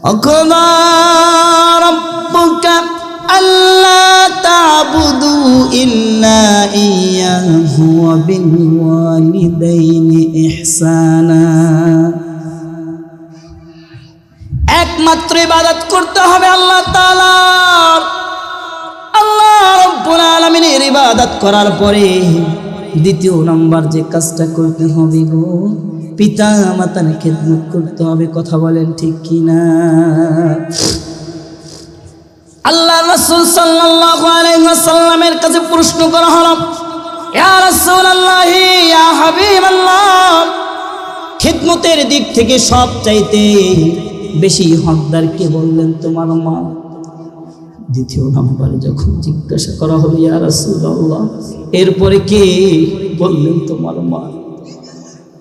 وقضى ربك ألا تعبدوا إلا إياه وبالوالدين إحسانا একমাত্র ইবাদত করতে হবে আল্লাহ তাআলার। আল্লাহ রাব্বুল আলামিনের ইবাদত করার পরে দ্বিতীয় নাম্বার যে কাজটা করতে হবে গো, পিতা মাতার খেদমত করতে হবে। কথা বলেন ঠিক কিনা? আল্লাহ রাসূল সাল্লাল্লাহু আলাইহি ওয়াসাল্লামের কাছে প্রশ্ন করা হলো, ইয়া রাসূলুল্লাহ, ইয়া হাবিবাল্লাহ, খেদমতের দিক থেকে সবচাইতে বেশি হকদার কে? বললেন তোমার মা। দ্বিতীয় নম্বরে যখন জিজ্ঞাসা করা হলো, ইয়া রাসূলুল্লাহ, এরপরে কে? বললেন তোমার মা।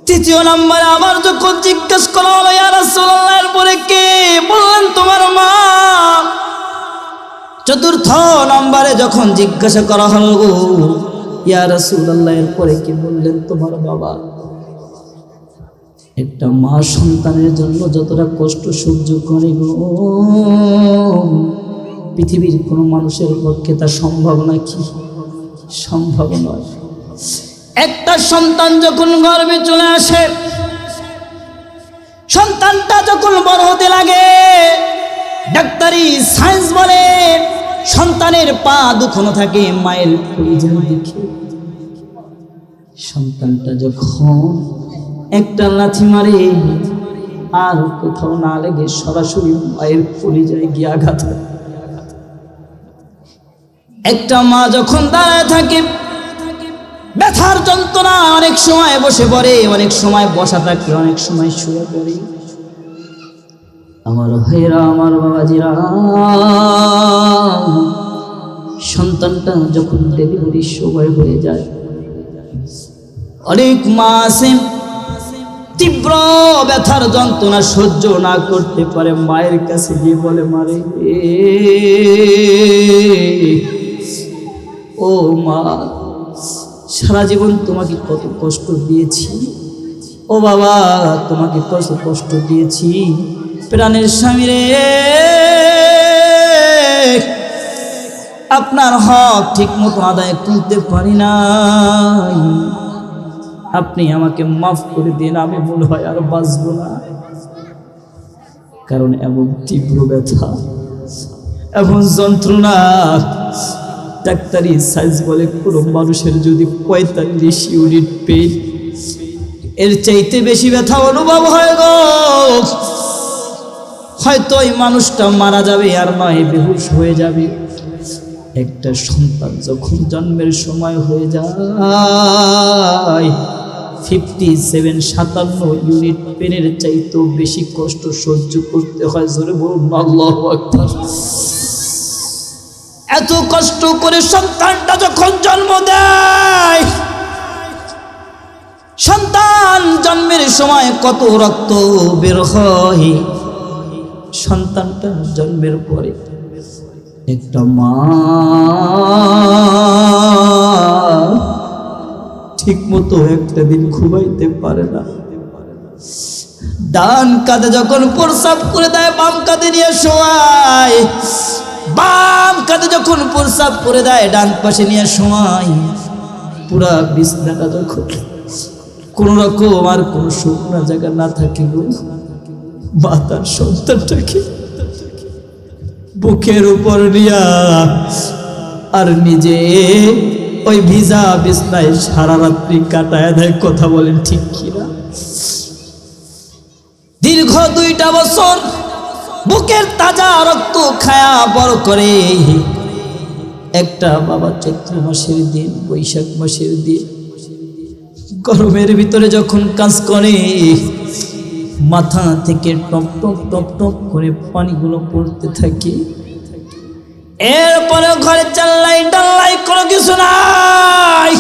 তৃতীয় নম্বরে আবার যখন জিজ্ঞাসা করা হলো, ইয়া রাসূলুল্লাহ, এরপরে কে? বললেন তোমার মা। চতুর্থ নম্বরে যখন জিজ্ঞাসা করা হলো, ইয়া রাসূলুল্লাহ, এরপরে কে? বললেন তোমার বাবা। একটা মা সন্তানের জন্য যতটা কষ্ট সহ্য করে গো, পৃথিবীর কোনো মানুষের পক্ষে তা সম্ভব নাকি? সম্ভব নয়। একটা সন্তান যখন গর্ভে চলে আসে, সন্তানটা যখন বড় হতে লাগে, ডাক্তারি সায়েন্স বলে সন্তানের পা দুখানো থাকে মায়ের কলিজার দিকে। সন্তানটা যখন একটা লাথি মারে আর কোথাও না লেগে সরাসরি মায়ের কলিজায় গিয়ে আঘাত হয়। একটা মা যখন দাঁড়ায় থাকে, ব্যথার যন্ত্রণা অনেক সময় বসে পড়ে, অনেক সময় বসা থাকে, অনেক সময় শুয়ে পড়ে। আমার ভাইরা, আমার বাবাজিরা, সন্তানটা যখন ডেলিভারির সময় হয়ে যায়, অনেক মা আছে তীব্র ব্যথার যন্ত্রণা সহ্য না করতে পারে, মায়ের কাছে গিয়ে বলে, মারে ও মা, সারা জীবন তোমাকে কত কষ্ট দিয়েছি, ও বাবা তোমাকে কত কষ্ট দিয়েছি, প্রাণের স্বামী রে, আপনার হক ঠিক মতো আদায় করতে পারি নাই, আপনি আমাকে মাফ করে দিন, আমি মনে হয় আর বাঁচবো না। কারণ এমন তীব্র ব্যথা, এমন যন্ত্রণা, ডাক্তারি সায়েন্স বলে কোনো মানুষের যদি 45 ইউনিট পেইন এর চাইতে বেশি ব্যথা অনুভব হয় গো, হয়তো এই মানুষটা মারা যাবে, আর নয় বেহুশ হয়ে যাবে। একটা সন্তান যখন জন্মের সময় হয়ে যায়, 57 ইউনিট পেনের চাইতেও বেশি কষ্ট সহ্য করতে হয়। জোরে বলুন আল্লাহু আকবার। এত কষ্ট করে সন্তানটা যখন জন্ম দেয়, সন্তান জন্মের সময় কত রক্ত বের হয়, সন্তানটা জন্মের পরে একটা মা ঠিক মতো একটা দিন ঘুমাইতে পারে না। ডান কাঁধে যখন প্রস্রাব করে দেয়, বাম কাঁধে নিয়ে শোয়ায়, বাম কাঁধে যখন প্রস্রাব করে দেয়, ডান পাশে নিয়ে শোয়ায়। পুরা বিছনাটা যখন কোন রকম আর কোন শুকনা জায়গা না থাকে গো, মা তার সন্তানটাকে বুকের উপর নিয়া আর নিজে ওই ভিজা বিছনায় সারা রাত্রি কাটায় দেয়। কথা বলেন ঠিক কিনা? দীর্ঘ 2টা বছর বুকের তাজা রক্ত খায়া বড় করে একটা বাবা চৈত্র মাসের দিন, বৈশাখ মাসের দিন, গরমের ভিতরে যখন কাজ করে, মাথা থেকে টপ টপ টপ টপ করে পানিগুলো পড়তে থাকে। এরপরে ঘরে চাল্লাই ডাল্লাই কোনো কিছু নাই,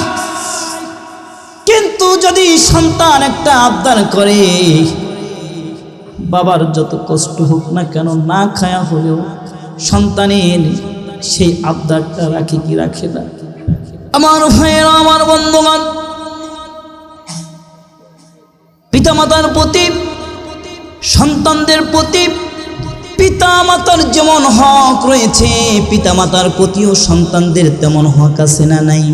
কিন্তু যদি সন্তান একটা আবদার করে, বাবার যত কষ্ট হোক না কেন, না খায়া হলেও সন্তানের সেই আবদারটা রাখে কি রাখে না? আমার ভাইয়েরা, আমার বন্ধুগণ, পিতামাতার প্রতি, সন্তানদের প্রতি পিতামাতার যেমন হক রয়েছে, পিতামাতার প্রতিও সন্তানদের তেমন হক আছে না নাই?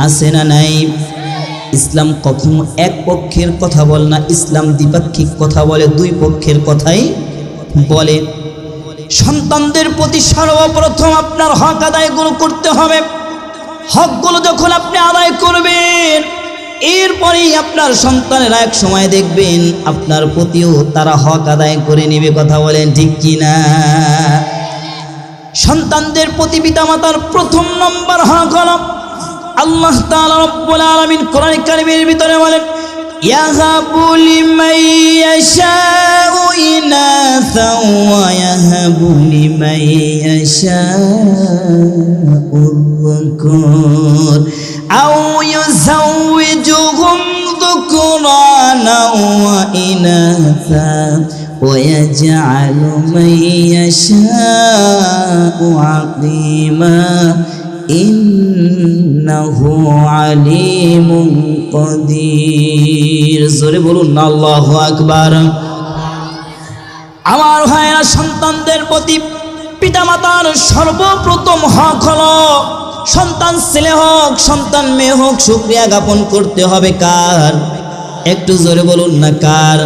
আছে না নাই? ইসলাম কখনো এক পক্ষের কথা বলে না, ইসলাম দ্বিপাক্ষিক কথা বলে, দুই পক্ষের কথাই বলে। সন্তানদের প্রতি সর্বপ্রথম আপনার হক আদায়গুলো করতে হবে। হকগুলো যখন আপনি আদায় করবেন, এরপরেই আপনার সন্তানেরা এক সময় দেখবেন আপনার প্রতিও তারা হক আদায় করে নেবে। কথা বলেন ঠিক কিনা? সন্তানদের প্রতি পিতামাতার প্রথম নম্বর হক হলো, আল্লাহ তাআলা রব্বুল আলামিন কোরআন কারীমের ভিতরে বলেন, ইয়াহাবু লিমান ইয়াশাউ ইনাসা ওয়া ইয়াহাবু লিমান ইয়াশাউ যুকুর আও ইউযাওয়িজুহুম যুকুরানা ওয়া ইনাসা ওয়া ইয়াজআলু মান ইয়াশাউ আকীমা ইন্নাহু আলিমুন কাদির। জোরে বলুন না আল্লাহু আকবার। আমার ভাইরা, সন্তানদের প্রতি পিতামাতার সর্বপ্রথম হক হলো, সন্তান ছেলে হোক সন্তান মেয়ে হোক, শুকরিয়া জ্ঞাপন করতে হবে কার? একটু জোরে বলুন না কার?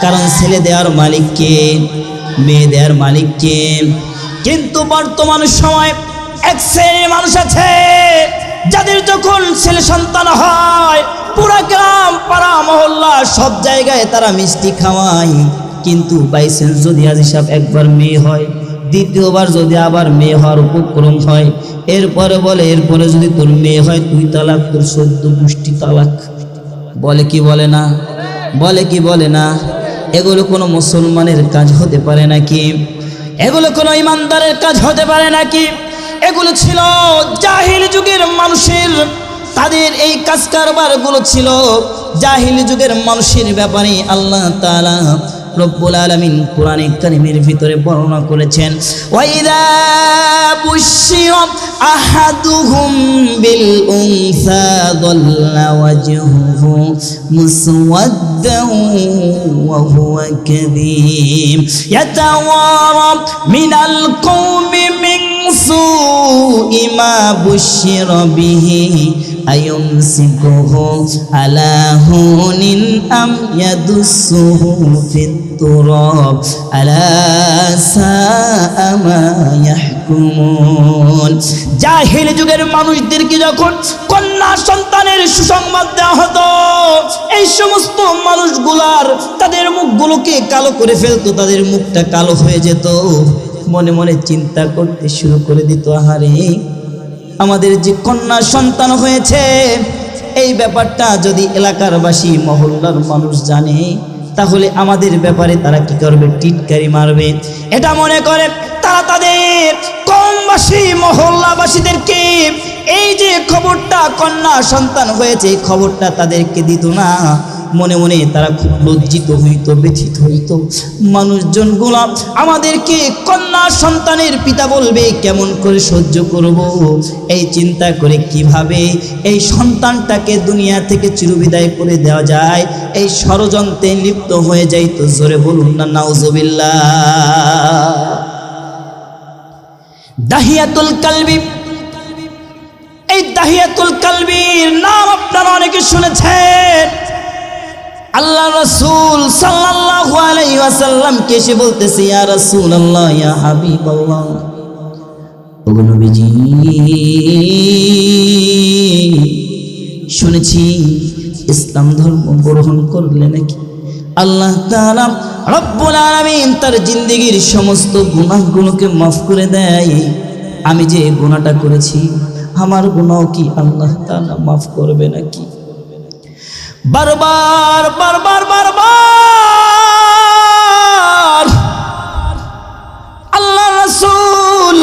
কারণ ছেলে দেওয়ার মালিক কে? মেয়ে দেওয়ার মালিক কে? কিন্তু বর্তমান সময় এক শ্রেণীর মানুষ আছে যাদের যখন ছেলে সন্তান হয়, পুরা গ্রাম পাড়া মহল্লা সব জায়গায় তারা মিষ্টি খাওয়ায়। কিন্তু বাইসেন্স যদি হাজী সাহেব একবার মেয়ে হয়, দ্বিতীয়বার যদি আবার মেয়ে হওয়ার উপক্রম হয়, এরপরে বলে এরপরে যদি তোর মেয়ে হয় তুই তালাক, তোর 14 গোষ্ঠী তালাক। বলে কি বলে না? বলে কি বলে না? এগুলো কোনো মুসলমানের কাজ হতে পারে নাকি? এগুলো কোনো ইমানদারের কাজ হতে পারে নাকি? এগুলো ছিল জাহিল যুগের মানুষের, তাদের এই কাজ কারবারগুলো ছিল জাহিল যুগের মানুষের ব্যাপারে। আল্লাহ তাআলা রব্বুল আলামিন কোরআনে কারীমের ভিতরে বর্ণনা করেছেন, ওয়াইদা বুশিরা আহাদুহুম বিল উনসা যাল্লা ওয়াজহুহু মুসওয়াদ্দান ওয়া হুয়া কাযীম ইয়াতাওয়ারা মিনাল কওমি মিন সুই মা বুশিরা বিহি আয়ুমসিকুহু আলা হুনিন আম ইয়াদুসুহু ফিত তুরাব আলা সাআ মা ইয়াহকুমুন। জাহিল যুগের মানুষদেরকে যখন কন্যা সন্তানের সুসংবাদ দেওয়া হতো, এই সমস্ত মানুষগুলার তাদের মুখগুলোকে কালো করে ফেলতো, তাদের মুখটা কালো হয়ে যেত। মনে মনে চিন্তা করতে শুরু করে দিত, আহারে আমাদের যে কন্যা সন্তান হয়েছে, এই ব্যাপারটা যদি এলাকার বাসী মহল্লার মানুষ জানে, তাহলে আমাদের ব্যাপারে তারা কি করবে? টিটকারি মারবে। এটা মনে করে তারা তাদের কমবাসী মহল্লাবাসীদেরকে এই যে খবরটা কন্যা সন্তান হয়েছে, এই খবরটা তাদেরকে দিত না। মনে মনে তারা খুব লজ্জিত হইত, ব্যথিত হইত। মানুষজনগুলা আমাদেরকে কন্যা সন্তানের পিতা বলবে, কেমন করে সহ্য করব? এই চিন্তা করে কিভাবে এই সন্তানটাকে দুনিয়া থেকে চিরবিদায় করে দেওয়া যায়, এই ষড়যন্ত্রে লিপ্ত হয়ে যাইত। জোরে বলুন না নাউজুবিল্লাহ। দাহিয়াতুল কালবি, এই দাহিয়াতুল কালবির নাম আপনারা অনেকে শুনেছেন। আল্লাহ রাসূল সাল্লাল্লাহু আলাইহি ওয়াসাল্লাম কে এসে বলতেছে, ইয়া রাসূলুল্লাহ, ইয়া হাবিবাল্লাহ, ওগো নবীজি, শুনেছি ইসলাম ধর্ম গ্রহণ করলে নাকি আল্লাহ তাআলা রব্বুল আলামিন তার জিন্দেগীর সমস্ত গুনাহগুলোকে মাফ করে দেয়। আমি যে গুনাহটা করেছি, আমার গুনাহ কি আল্লাহ তাআলা মাফ করবে নাকি? বারবার বারবার বারবার আল্লাহ রাসূল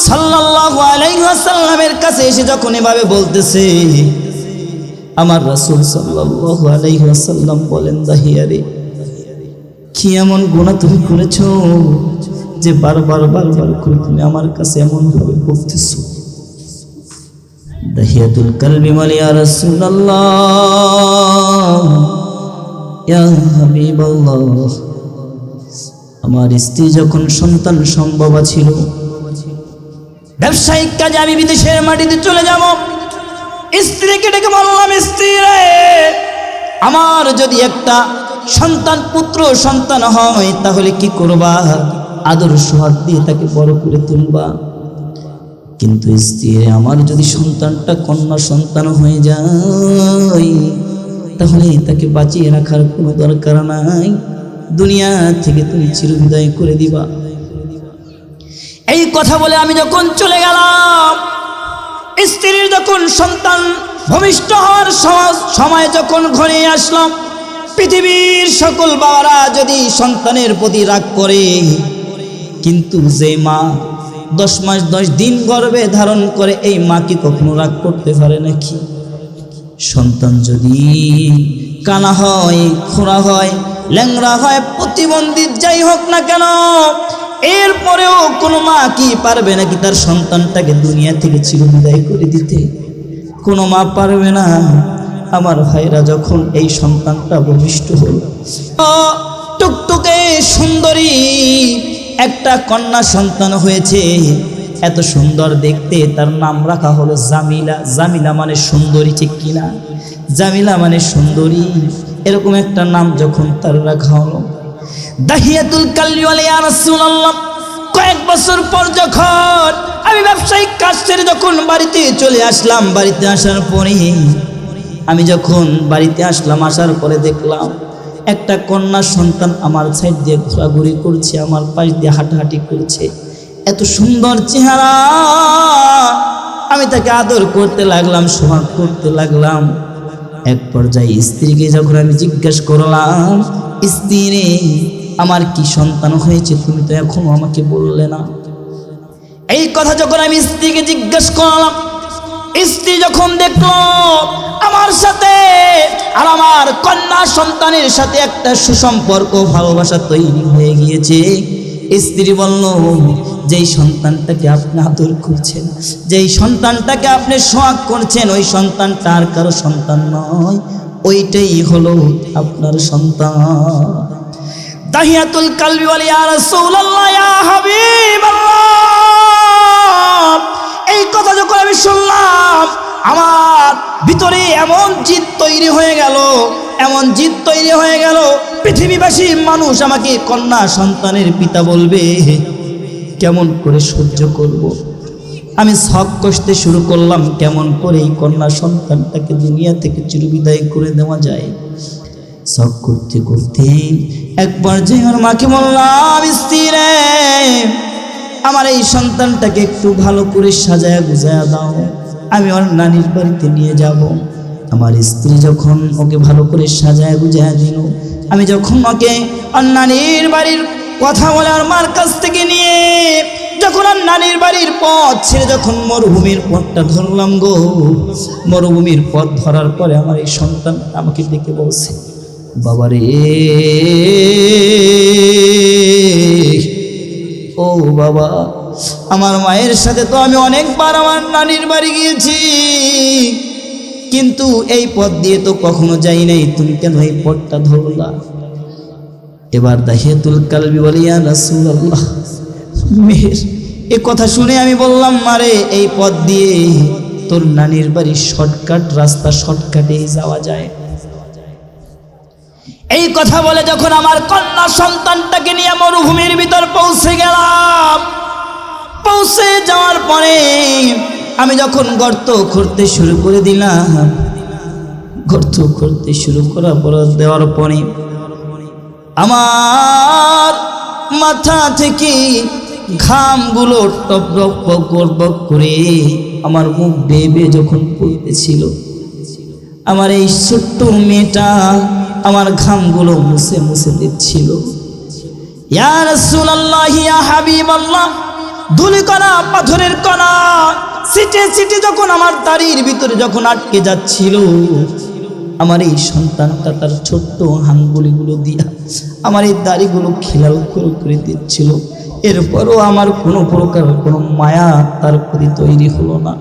সাল্লাল্লাহু আলাইহি ওয়াসাল্লামের কাছে এসে যখন এভাবে বলতেছে, আমার রাসূল সাল্লাল্লাহু আলাইহি ওয়াসাল্লাম বলেন, দাহিয়া রে, কি এমন গুনাহ তুমি করেছো যে বারবার বারবার করে তুমি আমার কাছে এমন ভাবে বলতেছো? দাহিয়াতুল কালবি বলে, ইয়া রাসূলুল্লাহ, ইয়া হাবিবাল্লাহ, আমার স্ত্রী যখন সন্তান সম্ভবা ছিল, ব্যবসায়িক কাজে আমি বিদেশের মাটিতে চলে যাব, স্ত্রীকে ডেকে বললাম, স্ত্রী রে, আমার যদি একটা সন্তান পুত্র সন্তান হয় তাহলে কি করবা? আদর সোহাগ দিয়ে তাকে বড় করে তুলবা। কিন্তু স্ত্রী, আমার যদি সন্তানটা কন্যা সন্তান হয়ে যায় তাহলে তাকে বাঁচিয়ে রাখার কোনো দরকার নাই, দুনিয়া থেকে তুমি চিরবিদায় করে দিবা। এই কথা বলে আমি যখন চলে গেলাম, স্ত্রীর যখন সন্তান ভূমিষ্ঠ হওয়ার সময় যখন ঘরে আসলাম, পৃথিবীর সকল বাবারা যদি সন্তানের প্রতি রাগ করে, কিন্তু যে মা 10 মাস 10 দিন গর্ভে ধারণ করে, এই মা কি কখনো রাগ করতে পারে নাকি? সন্তান যদি কানা হয়, খোঁড়া হয়, ল্যাংড়া হয়, প্রতিবন্ধী যাই হোক না কেন, এরপরেও কোনো মা কি পারবে নাকি তার সন্তানটাকে দুনিয়া থেকে চিরবিদায় করে দিতে? কোনো মা পারবে না। আমার ভাইরা, যখন এই সন্তানটা ভূমিষ্ঠ হল, টুকটুকে সুন্দরী একটা কন্যা সন্তান হয়েছে, এত সুন্দর দেখতে, তার নাম রাখা হলো জামিলা। জামিলা মানে সুন্দরী, ঠিক কিনা? জামিলা মানে সুন্দরী, এরকম একটা নাম যখন তার রাখা হলো। দাহিয়াতুল কালবি বলে, ইয়া রাসূলুল্লাহ, কয়েক বছর পর যখন আমি ব্যবসায়িক কাজ ছেড়ে যখন বাড়িতে চলে আসলাম, বাড়িতে আসার পরে আমি যখন বাড়িতে আসলাম, আসার পরে দেখলাম একটা কন্যা সন্তান আমার সাইড দিয়ে ঘোরাঘুরি করছে, আমার পাশ দিয়ে হাঁটাহাঁটি করছে, এত সুন্দর চেহারা। আমি তাকে আদর করতে লাগলাম, সোহাগ করতে লাগলাম। এক পর্যায়ে স্ত্রীকে যখন আমি জিজ্ঞাসা করলাম, স্ত্রী রে, আমার কি সন্তান হয়েছে, তুমি তো এখনো আমাকে বললে না। এই কথা যখন আমি স্ত্রীকে জিজ্ঞাসা করলাম, স্ত্রী যখন দেখলো আমার সাথে আর আমার কন্যা সন্তানের সাথে একটা সুসম্পর্ক, ভালোবাসা তৈরি হয়ে গিয়েছে, স্ত্রী বলল, যেই সন্তানটাকে আপনি আদর করছেন, যেই সন্তানটাকে আপনি সোহাগ করছেন, ওই সন্তানটা আর কারো সন্তান নয়, ওইটাই হলো আপনার সন্তান। দাহিয়াতুল কালবি বলে, ইয়া রাসূলুল্লাহ, ইয়া হাবিবাল্লাহ, এই কথা যখন আমি শুনলাম, আমার ভিতরে এমন জিদ তৈরি হয়ে গেল, এমন জিদ তৈরি হয়ে গেল, পৃথিবীবাসী মানুষ আমাকে কন্যা সন্তানের পিতা বলবে, কেমন করে সহ্য করব? আমি শখ কষতে শুরু করলাম, কেমন করে এই কন্যা সন্তানটাকে দুনিয়া থেকে চিরবিদায় করে দেওয়া যায়। শখ করতে করতে একবার যে আমার মাকে বললাম, স্ত্রী রে, আমার এই সন্তানটাকে একটু ভালো করে সাজায়া গুজায়া দাও, আমি ওর নানির বাড়িতে নিয়ে যাব। আমার স্ত্রী যখন ওকে ভালো করে সাজায়া গুজায়া দিল, আমি যখন ওকে ওর নানির বাড়ির কথা বলে আর মার কাছ থেকে নিয়ে যখন আর নানির বাড়ির পথ ছেড়ে যখন মরুভূমির পথটা ধরলাম গো, মরুভূমির পথ ধরার পরে আমার এই সন্তান আমাকে ডেকে বলছে, বাবারে, ও বাবা, আমার মায়ের সাথে তো আমি অনেকবার আমার নানির বাড়ি গিয়েছি, কিন্তু এই পথ দিয়ে তো কখনো যাই নাই, তুমি কেন এই পথটা ধরলা? এবার দাহিয়াতুল কালবি বলে, ইয়া রাসূলুল্লাহ, মেয়ের এ কথা শুনে আমি বললাম, মারে, এই পথ দিয়ে তোর নানির বাড়ির শর্টকাট রাস্তা, শর্টকাটেই যাওয়া যায়। এই কথা বলে যখন আমার কন্যা সন্তানটাকে নিয়ে মরুভূমির ভিতর পৌঁছে গেলাম, পৌঁছে যাওয়ার পরে আমি যখন গর্ত করতে শুরু করে দিলাম, গর্ত করতে শুরু দেওয়ার পরে আমার মাথা থেকে ঘামগুলো টপ টপ করে আমার মুখ বেয়ে বেয়ে যখন পড়তেছিল, আমার এই ছোট্ট মেয়েটা আমার ঘামগুলো মুছে মুছে দিচ্ছিল। ইয়া রাসূলুল্লাহ, ইয়া হাবিবাল্লাহ, ধুলি কণা, পাথরের কণা সিটে সিটে যখন আমার দাড়ির ভিতরে যখন আটকে যাচ্ছিল, আমার এই সন্তানটা তার ছোট্ট আঙ্গুলিগুলো দিয়া আমার এই দাড়িগুলো খিলাল করে দিচ্ছিল। এরপরও আমার কোনো প্রকার কোনো মায়া তার প্রতি তৈরি হলো না।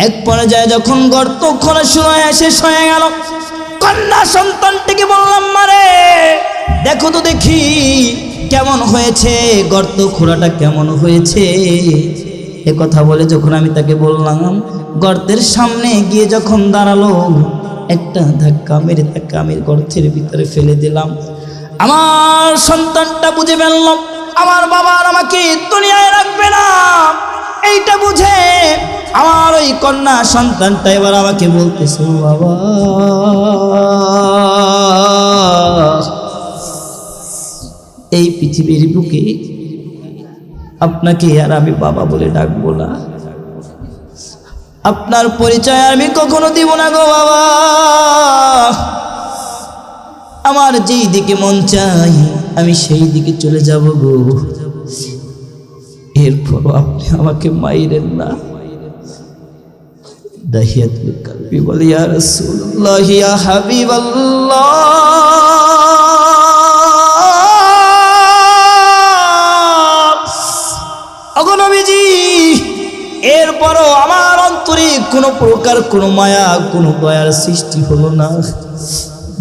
এক পর্যায়ে যখন গর্ত খোলা শুরু হয়ে শেষ হয়ে গেল, কন্যা সন্তানটিকে বললাম, মারে, দেখো তো দেখি কেমন হয়েছে, গর্ত খোঁড়াটা কেমন হয়েছে। এ কথা বলে যখন আমি তাকে বললাম, গর্তের সামনে গিয়ে যখন দাঁড়ালো, একটা ধাক্কা মেরে তাকে আমি গর্তের ভিতরে ফেলে দিলাম। আমার সন্তানটা বুঝে ফেলল আমার বাবা আর আমাকে দুনিয়ায় রাখবে না। এইটা বুঝে আমার ওই কন্যা সন্তানটা এবার আমাকে বলতেছে, বাবা এই পৃথিবীর বুকে আপনাকে আর আমি বাবা বলে ডাকবো না, আপনার পরিচয় আমি কখনো দিব না গো বাবা। আমার যেই দিকে মন চাই আমি সেই দিকে চলে যাব গো, এরপরও আপনি আমাকে মাইরেন না। দাহিয়াতুল কলবি বলে, ইয়া রাসূলুল্লাহ ইয়া হাবিবাল্লাহ, ওগো নবীজি, এরপরও আমার অন্তরে কোনো প্রকার কোনো মায়া কোনো দয়ার সৃষ্টি হলো না।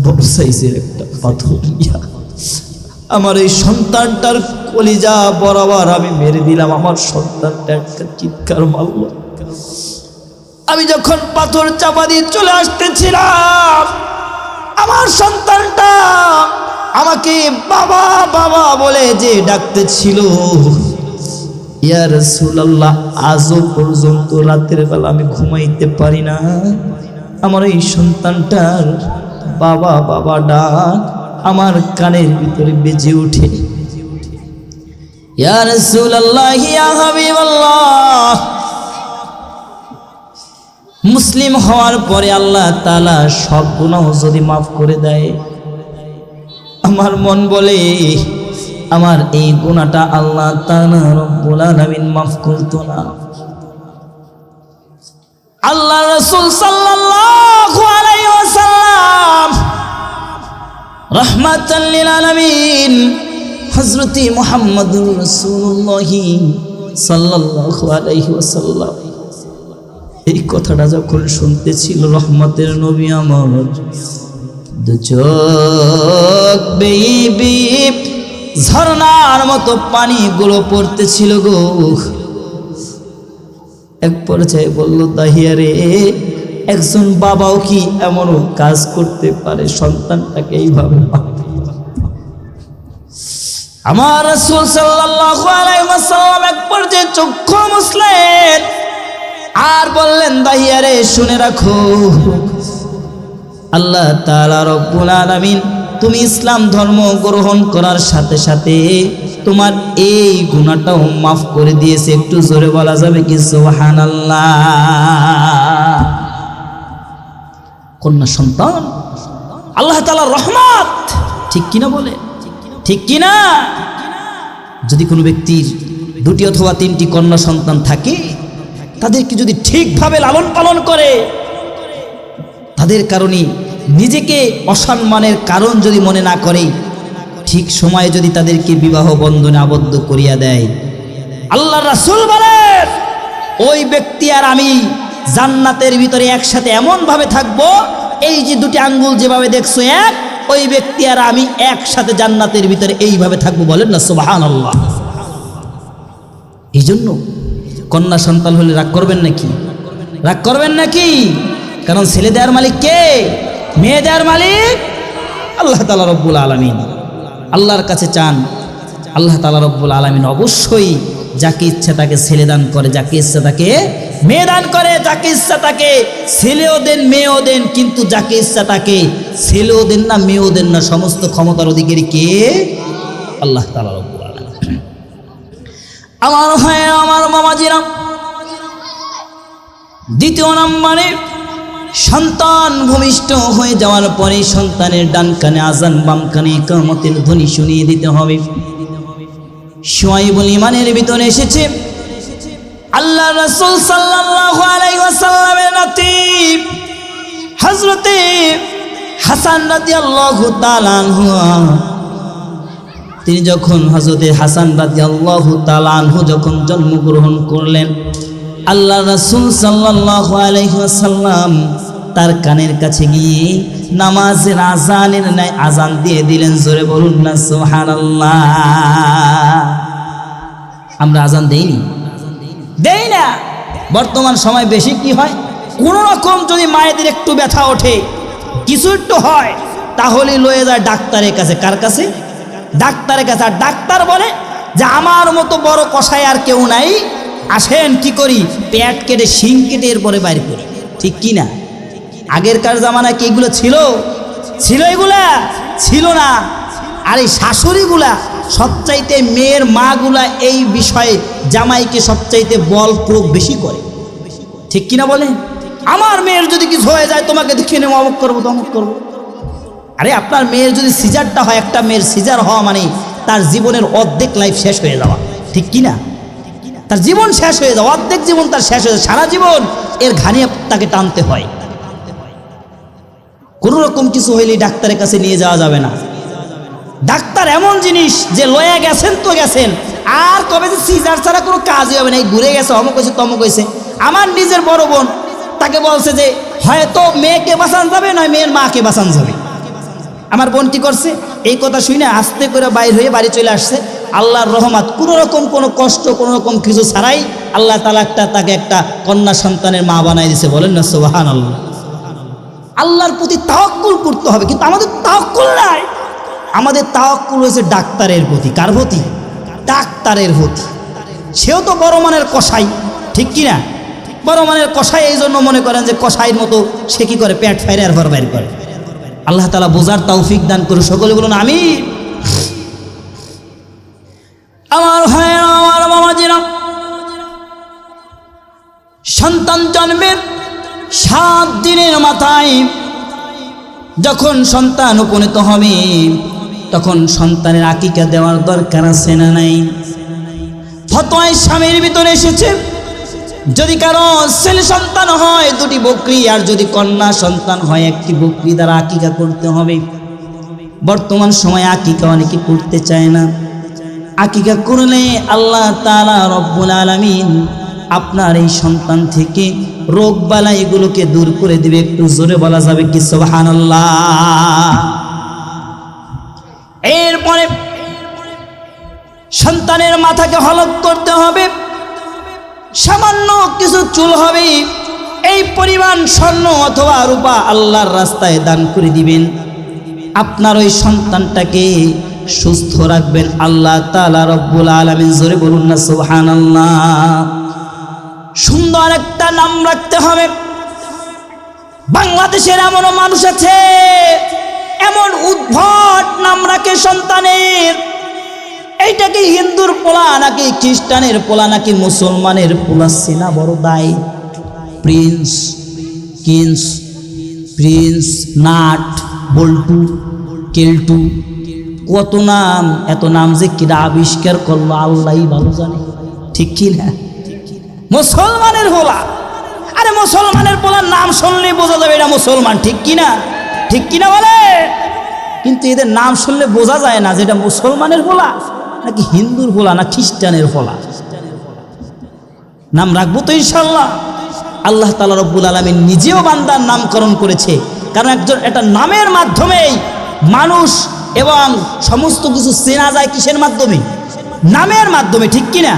বড় সাইজের একটা পাথর নিয়া আমার এই সন্তানটার কলিজা বরাবর আমি মেরে দিলাম। আমার সন্তানটা একটা চিৎকার মারল। আমি যখন পাথর চাপা দিয়ে চলে আসতেছিলাম, আমার সন্তানটা আমাকে বাবা বাবা বলে যে ডাকতেছিল, ইয়া রাসূলুল্লাহ, আজও পর্যন্ত রাতের বেলা আমি ঘুমাইতে পারি না। আমার এই সন্তানটার বাবা বাবা ডাক আমার কানের ভিতরে বেজে ওঠে। ইয়া রাসূলুল্লাহ ইয়া হাবিবাল্লাহ, মুসলিম হওয়ার পরে আল্লাহ তাআলা সব গুনাহ যদি মাফ করে দেয়, আমার মন বলে আমার এই গুনাহটা আল্লাহ তাআলা রব্বুল আলামিন মাফ করতো না। আল্লাহ রাসূল সাল্লাল্লাহু আলাইহি ওয়াসাল্লাম রাহমাতাল লিল আলামিন হযরত মুহাম্মদুর রাসূলুল্লাহ সাল্লাল্লাহু আলাইহি ওয়াসাল্লাম এই কথাটা যখন শুনতেছিল, রহমতের নবী আমার দু চোখ বেয়ে ঝর্ণার মতো পানিগুলো পড়তেছিল গো। এক পর্যায়ে বলল, দাহিয়া রে, একজন বাবাও কি এমন কাজ করতে পারে সন্তানটাকে এইভাবে? আমার রাসূল সাল্লাল্লাহু আলাইহি ওয়াসাল্লাম এক পর্যায়ে চক্ষু মুছলেন আর বললেন, দাহিয়া রে, শুনে রাখো, আল্লাহ তাআলা রব্বুল আলামিন তুমি ইসলাম ধর্ম গ্রহণ করার সাথে সাথে তোমার এই গুনাহটাও মাফ করে দিয়েছে। একটু জোরে বলা যাবে কি সুবহানাল্লাহ? কন্যা সন্তান আল্লাহ তাআলার রহমত, ঠিক কিনা বলে? ঠিক কিনা? যদি কোনো ব্যক্তির দুটি অথবা তিনটি কন্যা সন্তান থাকে, তাদেরকে যদি ঠিকভাবে লালন পালন করে, তাদের কারণে নিজেকে অসম্মানের কারণ যদি মনে না করে, ঠিক সময়ে যদি তাদেরকে বিবাহ বন্ধনে আবদ্ধ করিয়া দেয়, আল্লাহ রাসূল বলেন ওই ব্যক্তি আর আমি জান্নাতের ভিতরে একসাথে এমন ভাবে থাকবো, এই যে দুটি আঙ্গুল যেভাবে দেখছো এক, ওই ব্যক্তি আর আমি একসাথে জান্নাতের ভিতরে এইভাবে থাকবো। বলেন না সুবহানাল্লাহ? এই জন্য কন্যা সন্তান হলে রাগ করবেন নাকি? রাগ করবেন নাকি? কারণ ছেলে দেওয়ার মালিক কে? মেয়ে দেওয়ার মালিক আল্লাহ তাআলা রব্বুল আলামিন। আল্লাহর কাছে চান, আল্লাহ তাআলা রব্বুল আলামিন অবশ্যই যাকে ইচ্ছা তাকে ছেলে দান করে, যাকে ইচ্ছা তাকে মেয়ে দান করে, যাকে ইচ্ছা তাকে ছেলেও দেন মেয়েও দেন, কিন্তু যাকে ইচ্ছা তাকে ছেলেও দেন না মেয়েও দেন না। সমস্ত ক্ষমতার অধিকারী কে? আল্লাহ তাআলা রব্বুল আলামিন। আমার হয় আমার মামাজিরা, দ্বিতীয় নম্বরে সন্তান ভূমিষ্ঠ হয়ে যাওয়ার পরে সন্তানের ডান কানে আজান, বাম কানে ইকামতের ধ্বনি শুনিয়ে দিতে হবে। শুআয়বুল ঈমানের ভিতরে এসেছে, আল্লাহ রাসূল সাল্লাল্লাহু আলাইহি ওয়াসাল্লামের নাতি হযরতে হাসান রাদিয়াল্লাহু তাআলা আনহু, তিনি যখন হযরতে হাসান রাদিয়াল্লাহু তাআলা আনহু যখন জন্মগ্রহণ করলেন, আল্লাহ রাসূল সাল্লাল্লাহু আলাইহি ওয়াসাল্লাম তার কানের কাছে গিয়ে নামাজের আজানের ন্যায় আজান দিয়ে দিলেন। জোরে বলুন না সুবহানাল্লাহ। আমরা আজান দেই না। বর্তমান সময় বেশি কি হয়, কোনো রকম যদি মায়েদের একটু ব্যথা ওঠে, কিছু একটু হয়, তাহলে লয়ে যায় ডাক্তারের কাছে। কার কাছে? ডাক্তারের কাছে। আর ডাক্তার বলে যে আমার মতো বড় কষাই আর কেউ নাই, আসেন কি করি, পেট কেটে শিং কেটে এরপরে বাইর করি। ঠিক কি না? আগেরকার জামানায় কি এগুলো ছিল? এগুলা ছিল না। আর এই শাশুড়িগুলা সবচাইতে, মেয়ের মাগুলা এই বিষয়ে জামাইকে সবচাইতে বল প্রয়োগ বেশি করে। ঠিক কিনা বলে? আমার মেয়ের যদি কিছু হয়ে যায়, তোমাকে দেখে নেব, অমুক করবো তমুক করবো। আরে আপনার মেয়ের যদি সিজারটা হয়, একটা মেয়ের সিজার হওয়া মানে তার জীবনের অর্ধেক লাইফ শেষ হয়ে যাওয়া। ঠিক কিনা? তার জীবন শেষ হয়ে যাওয়া, অর্ধেক জীবন তার শেষ হয়ে যাওয়া, সারা জীবন এর ঘানি তাকে টানতে হয়। কোনো রকম কিছু হইলে ডাক্তারের কাছে নিয়ে যাওয়া যাবে না। ডাক্তার এমন জিনিস যে লয়ে গেছেন তো গেছেন, আর কবে যে সিজার ছাড়া কোনো কাজই হবে না। এই ঘুরে গেছে, অমুক হয়েছে তমুক হয়েছে। আমার নিজের বড় বোন, তাকে বলছে যে হয়তো মেয়েকে বাঁচান যাবে, নয় মেয়ের মাকে বাঁচান যাবে। আমার বোন কি করছে, এই কথা শুনে আস্তে করে বাইর হয়ে বাড়ি চলে আসছে। আল্লাহর রহমত, কোনো রকম কোনো কষ্ট, কোনো রকম কিছু ছাড়াই আল্লাহ তাআলা তাকে একটা কন্যা সন্তানের মা বানাই দিয়েছে। বলেন না সুবহানাল্লাহ। আল্লাহর প্রতি তাওয়াক্কুল করতে হবে, কিন্তু আমাদের তাওয়াক্কুল নাই। আমাদের তাওয়াক্কুল হয়েছে ডাক্তারের প্রতি। কার প্রতি? ডাক্তারের প্রতি। সেও তো বড় মানের কসাই। ঠিক কিনা? বড় মানের কসাই, এই জন্য মনে করেন যে কসাইয়ের মতো সে কি করে, পেট ফাইরে আর ঘর বাইর করে। আল্লাহ তাআলা বোঝার তৌফিক দান করে। সকলে বলুন আমিন। আমার ভাইয়েরা, আমার বাবাজিরা, সন্তান জন্মের 7 দিনের মাথায় যখন সন্তান উপনীত হবে, তখন সন্তানের আকিকা দেওয়ার দরকার আছে না নাই? ফতোয়ায়ে স্বামীর ভিতরে এসেছে, যদি কারো ছেলে সন্তান হয় 2টি বকরি, আর যদি কন্যা সন্তান হয় 1টি বকরি দ্বারা আকিকা করতে হবে। বর্তমান সময়ে আকিকা অনেকে করতে চায় না। আকিকা করলে আল্লাহ তাআলা রব্বুল আলামিন আপনার এই সন্তান থেকে রোগ বালা এগুলোকে দূর করে দিবে। একটু জোরে বলা যাবে কি সুবহানাল্লাহ? এরপরে সন্তানের মাথাকে হলক করতে হবে, সামান্য কিছু চুল হবে, এই পরিমাণ স্বর্ণ অথবা রূপা আল্লাহর রাস্তায় দান করে দিবেন। আপনার ওই সন্তানটাকে সুস্থ রাখবেন আল্লাহ তাআলা রব্বুল আলামিন। জোরে বলুন না সুবহানাল্লাহ। সুন্দর একটা নাম রাখতে হবে। বাংলাদেশের এমনও মানুষ আছে, এমন উদ্ভট নাম রাখে সন্তানের। এইটাকে হিন্দুর পোলা নাকি খ্রিস্টানের পোলা নাকি মুসলমানের পোলা চেনা বড় দায়। প্রিন্স, কিন্স, প্রিন্স, নাট, বল্টু, কেলটু, কত নাম। এত নাম যে কিরা আবিষ্কার করলো আল্লাহই ভালো জানে। ঠিক কি না? মুসলমানের পোলা, আরে মুসলমানের পোলার নাম শুনলে বোঝা যাবে এটা মুসলমান। ঠিক কিনা? ঠিক কিনা বলে? কিন্তু এদের নাম শুনলে বোঝা যায় না যে এটা মুসলমানের পোলা নাকি হিন্দুর পোলা না খ্রিস্টানের পোলা। নাম রাখবো তো ইনশাআল্লাহ। আল্লাহ তাআলা রব্বুল আলামিন নিজেও বান্দার নামকরণ করেছে, কারণ একটা নামের মাধ্যমেই মানুষ এবং সমস্ত কিছু চেনা যায়। কিসের মাধ্যমে? নামের মাধ্যমে। ঠিক কিনা?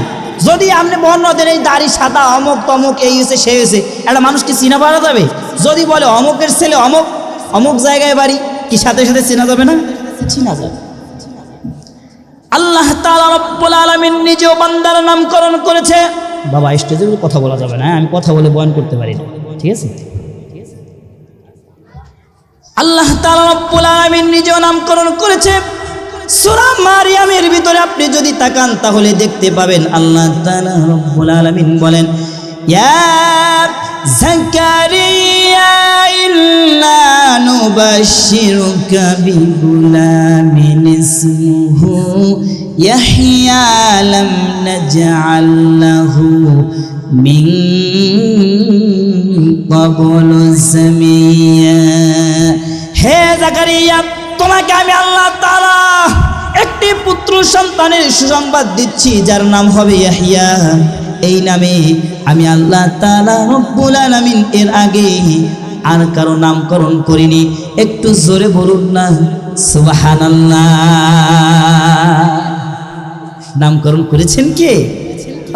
যদি আপনি বর্ণদের এই দাড়ি সাদা, অমুক তমুক, এই হয়েছে সে হয়েছে, একটা মানুষকে চিনা পাওয়া যাবে? যদি বলে অমুকের ছেলে অমুক, অমুক জায়গায় বাড়ি, কি সাথে সাথে চেনা যাবে না? চিনা যাবে। আল্লাহ তাআলা রব্বুল আলামিন নিজেও বান্দার নামকরণ করেছে। বাবা স্টেজে কথা বলা যাবে না, আমি কথা বলে বয়ান করতে পারি না। ঠিক আছে? আল্লাহ তাআলা রব্বুল আলামিন নিজেও নামকরণ করেছে। সূরা মারিয়ামের ভিতরে আপনি যদি তাকান তাহলে দেখতে পাবেন আল্লাহ তাআলা রব্বুল আলামিন বলেন, ইয়া যাকারিয়া ইন্না নুবাশশিরুকা বিগুলামিন ইসমুহু ইয়াহইয়া লাম নাজআল লাহু মিন ক্বাবলু সামিয়্যা। হে যাকারিয়া, তোমাকে আমি আল্লাহ তাআলা একটি পুত্র সন্তানের সুসংবাদ দিচ্ছি, যার নাম হবে ইয়াহইয়া। এই নামে আমি আল্লাহ তাআলা রব্বুল আলামিন এর আগে আর কারো নামকরণ করিনি। একটু জোরে বলুন না সুবহানাল্লাহ। নামকরণ করেছেন কে?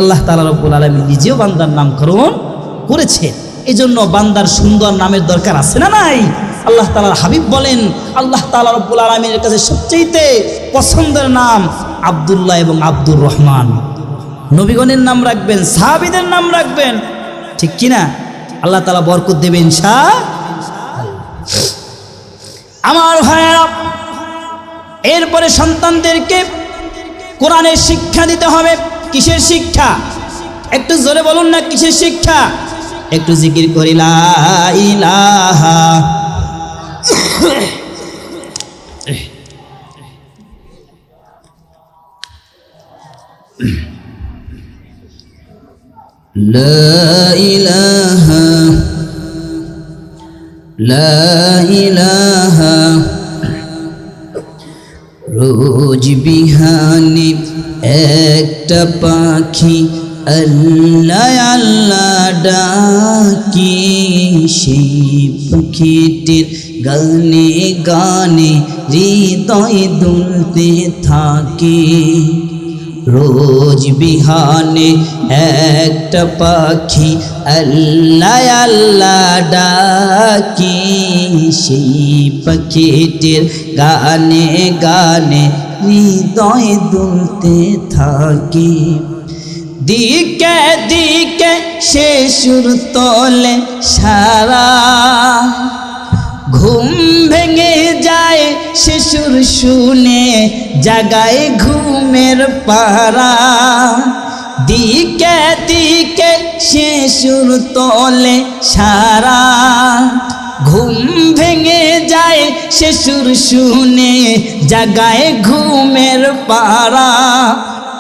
আল্লাহ তাআলা রব্বুল আলামিন নিজেও বান্দার নামকরণ করেছেন। এই জন্য বান্দার সুন্দর নামের দরকার আছে না নাই? আল্লাহ তাআলার হাবিব বলেন, আল্লাহ তাআলা রব্বুল আলামিনের কাছে সবচেয়ে পছন্দের নাম আব্দুল্লাহ এবং আব্দুর রহমান। নবীগণের নাম রাখবেন, সাহাবীদের নাম রাখবেন, ঠিক কিনা? আল্লাহ তাআলা বরকত দেবেন ইনশাআল্লাহ। আমার ভাইয়েরা, এরপরে সন্তানদেরকে কোরআনের শিক্ষা দিতে হবে। কিসের শিক্ষা? একটু জোরে বলুন না, কিসের শিক্ষা? একটু জিকির করি লা ইলাহা লা ইলাহা লা ইলাহা। রোজ বিহানে একটা পাখি আল্লাহ আল্লাহ ডাকি, সেই পাখিটির গানে গানে হৃদয় দুলতে থাকে। রোজ বিহানে একটা পাখি আল্লাহ আল্লাহ ডাকি, সেই পাখিটির গানে গানে হৃদয় দুলতে থাকে। দিকে দিকে সে সুর তোলে সারা, ঘুম ভেঙে যায় সে সুর শুনে, জাগায় ঘুমের পারা। দিকে দিকে সে সুর তোলে সারা, ঘুম ভেঙে যায় সে সুর শুনে, জাগায় ঘুমের পারা।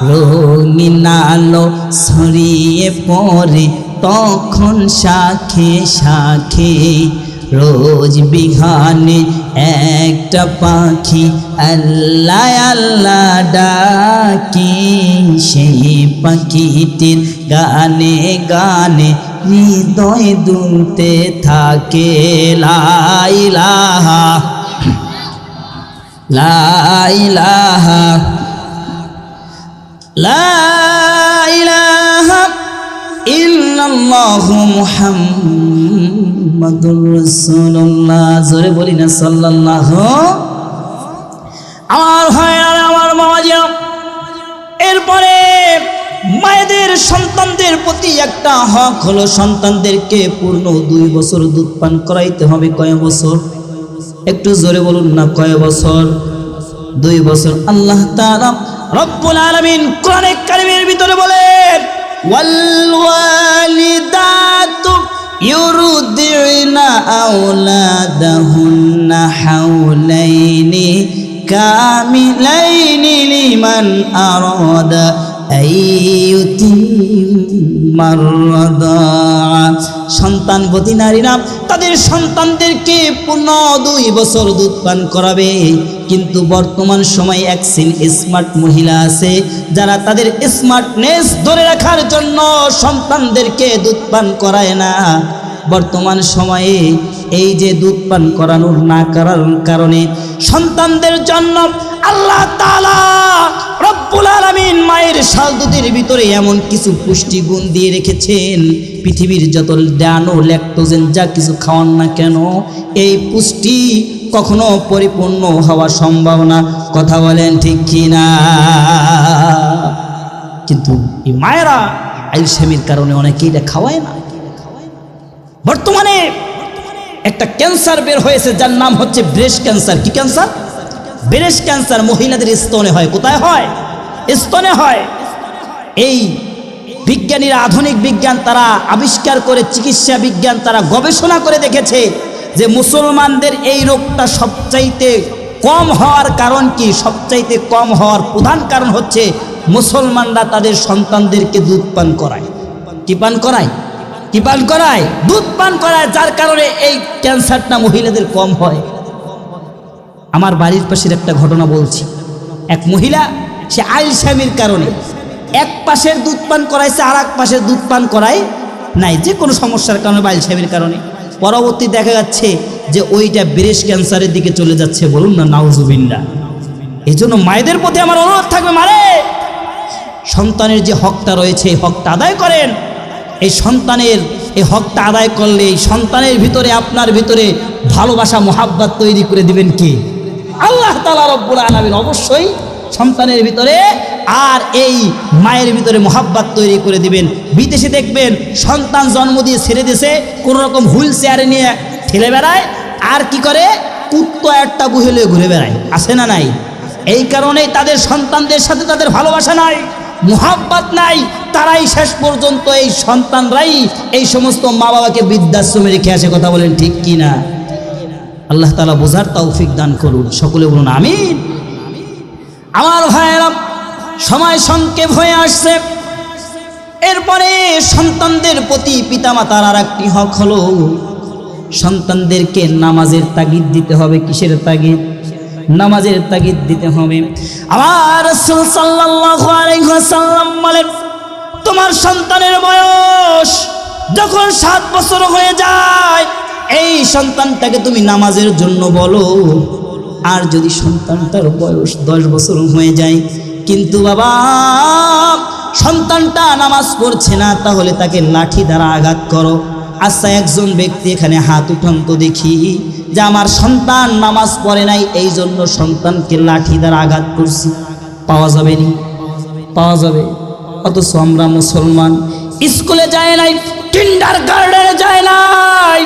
রঙিন আলো ছড়িয়ে পড়ে তখন শাখে শাখে, রোজ বিহানে একটা পাখি আল্লাহ আল্লাহ ডাকি, সেই পাখিটির গানে গানে হৃদয় দুলতে থাকে। লা ইলাহা লা ইলাহা লা ইলাহা ইল্লাল্লাহু মুহাম্মাদুর রাসূলুল্লাহ। জোরে বলি না সাল্লাল্লাহু। আমার ভাইরা, আমার মামাজিরা, এরপরে মায়েদের সন্তানদের প্রতি একটা হক হলো সন্তানদেরকে পূর্ণ 2 বছর দুধ পান করাইতে হবে। কয় বছর? একটু জোরে বলুন না, কয় বছর? 2 বছর। আল্লাহ তাআলা রব্বুল আলামিন কোরআনে কারীমের ভিতরে বলেন, ওয়াল ওয়ালিদাতু ইউরদিনা আওলাদাহুন্না হাওলাইনি কামিলাইনি লিমান আরাদা আইয়ুতিম্মার রাদাআ। সন্তানবতী নারীরা তাদের সন্তানদেরকে পূর্ণ 2 বছর দুধ পান করাবে। কিন্তু বর্তমান সময়ে এক শ্রেণী স্মার্ট মহিলা আছে যারা তাদের স্মার্টনেস ধরে রাখার জন্য সন্তানদেরকে দুধ পান করায় না। বর্তমান সময়ে এই যে দুধ পান করানোর না করার কারণে সন্তানদের জন্য আল্লাহ তাআলা রব্বুল আলামিন মায়ের শাল দুধের ভিতরে এমন কিছু পুষ্টি গুণ দিয়ে রেখেছেন, পৃথিবীর যত ডানো ল্যাকটোজেন যা কিছু খাওয়ান না কেন, এই পুষ্টি কখনো পরিপূর্ণ হওয়া সম্ভব না। কথা বলেন ঠিক কিনা? কিন্তু এই মায়েরা আইলসেমির কারণে অনেকেই এটা খাওয়ায় না। বর্তমানে একটা ক্যান্সার বের হয়েছে যার নাম হচ্ছে ব্রেস্ট ক্যান্সার। কি ক্যান্সার? Breast cancer. মহিলাদের স্তনে হয়। কোথায় হয়? স্তনে হয়। এই বিজ্ঞানীরা, আধুনিক বিজ্ঞান তারা আবিষ্কার করে, চিকিৎসা বিজ্ঞান তারা গবেষণা করে দেখেছে যে মুসলমানদের এই রোগটা সবচাইতে কম হওয়ার কারণ কি? সবচাইতে কম হওয়ার প্রধান কারণ হচ্ছে মুসলমানরা তাদের সন্তানদেরকে দুধ পান করায়। কি পান করায়? কি পান করায়? দুধ পান করায়, যার কারণে এই ক্যান্সারটা মহিলাদের কম হয়। আমার বাড়ির পাশের একটা ঘটনা বলছি। এক মহিলা, সে আইলসেমির কারণে এক পাশের দুধ পান করাইছে, আর এক পাশের দুধ পান করায় নাই, যে কোনো সমস্যার কারণে, আইলসেমির কারণে। পরবর্তী দেখা যাচ্ছে যে ওইটা ব্রেস্ট ক্যান্সারের দিকে চলে যাচ্ছে, বলুন না নাউজুবিল্লাহ। এই জন্য মায়েদের প্রতি আমার অনুরোধ থাকবে, মারে সন্তানের যে হকটা রয়েছে এই হকটা আদায় করেন। এই সন্তানের এই হকটা আদায় করলে এই সন্তানের ভিতরে আপনার ভিতরে ভালোবাসা মোহাব্বত তৈরি করে দিবেন কে? আল্লাহ তাআলা রব্বুল আলামিন অবশ্যই সন্তানের ভিতরে আর এই মায়ের ভিতরে মোহাব্বত তৈরি করে দিবেন। বিদেশে দেখবেন সন্তান জন্ম দিয়ে ছেড়ে দিয়েছে, কোনো রকম হুইল চেয়ারে নিয়ে ঠেলে বেড়ায়, আর কি করে কুত্তো একটা বুহেলে ঘুরে বেড়ায়, আছে না নাই? এই কারণেই তাদের সন্তানদের সাথে তাদের ভালোবাসা নাই, মোহাব্বত নাই। তারাই শেষ পর্যন্ত এই সন্তানরাই এই সমস্ত মা বাবাকে বৃদ্ধাশ্রমে রেখে আসে। কথা বলেন ঠিক কি না? আল্লাহ তাআলা বোঝার তৌফিক দান করুন, সকলে বলুন আমিন। আমার ভাইয়েরা, সময় সংক্ষেপ হয়ে আসছে। এরপরে সন্তানদের প্রতি পিতামাতার আর একটি হক হলো সন্তানদেরকে নামাজের তাগিদ দিতে হবে। কিসের তাগিদ? নামাজের তাগিদ দিতে হবে। আমার রাসূল সাল্লাল্লাহু আলাইহি ওয়াসাল্লাম বলেন, তোমার সন্তানের বয়স যখন 7 বছর হয়ে যায়, এই সন্তানটাকে তুমি নামাজের জন্য বলো। আর যদি সন্তানটার বয়স 10 বছর হয়ে যায় কিন্তু বাবা সন্তানটা নামাজ পড়ছে না, তাহলে তাকে লাঠি দ্বারা আঘাত করো। আচ্ছা, একজন ব্যক্তি এখানে হাত উঠান তো দেখি যে আমার সন্তান নামাজ পড়ে নাই, এই জন্য সন্তানকে লাঠি দ্বারা আঘাত করছি। পাওয়া যাবে নি? পাওয়া যাবে। অথচ আমরা মুসলমান স্কুলে যায় নাই, কিন্ডারগার্টেনে যায় নাই,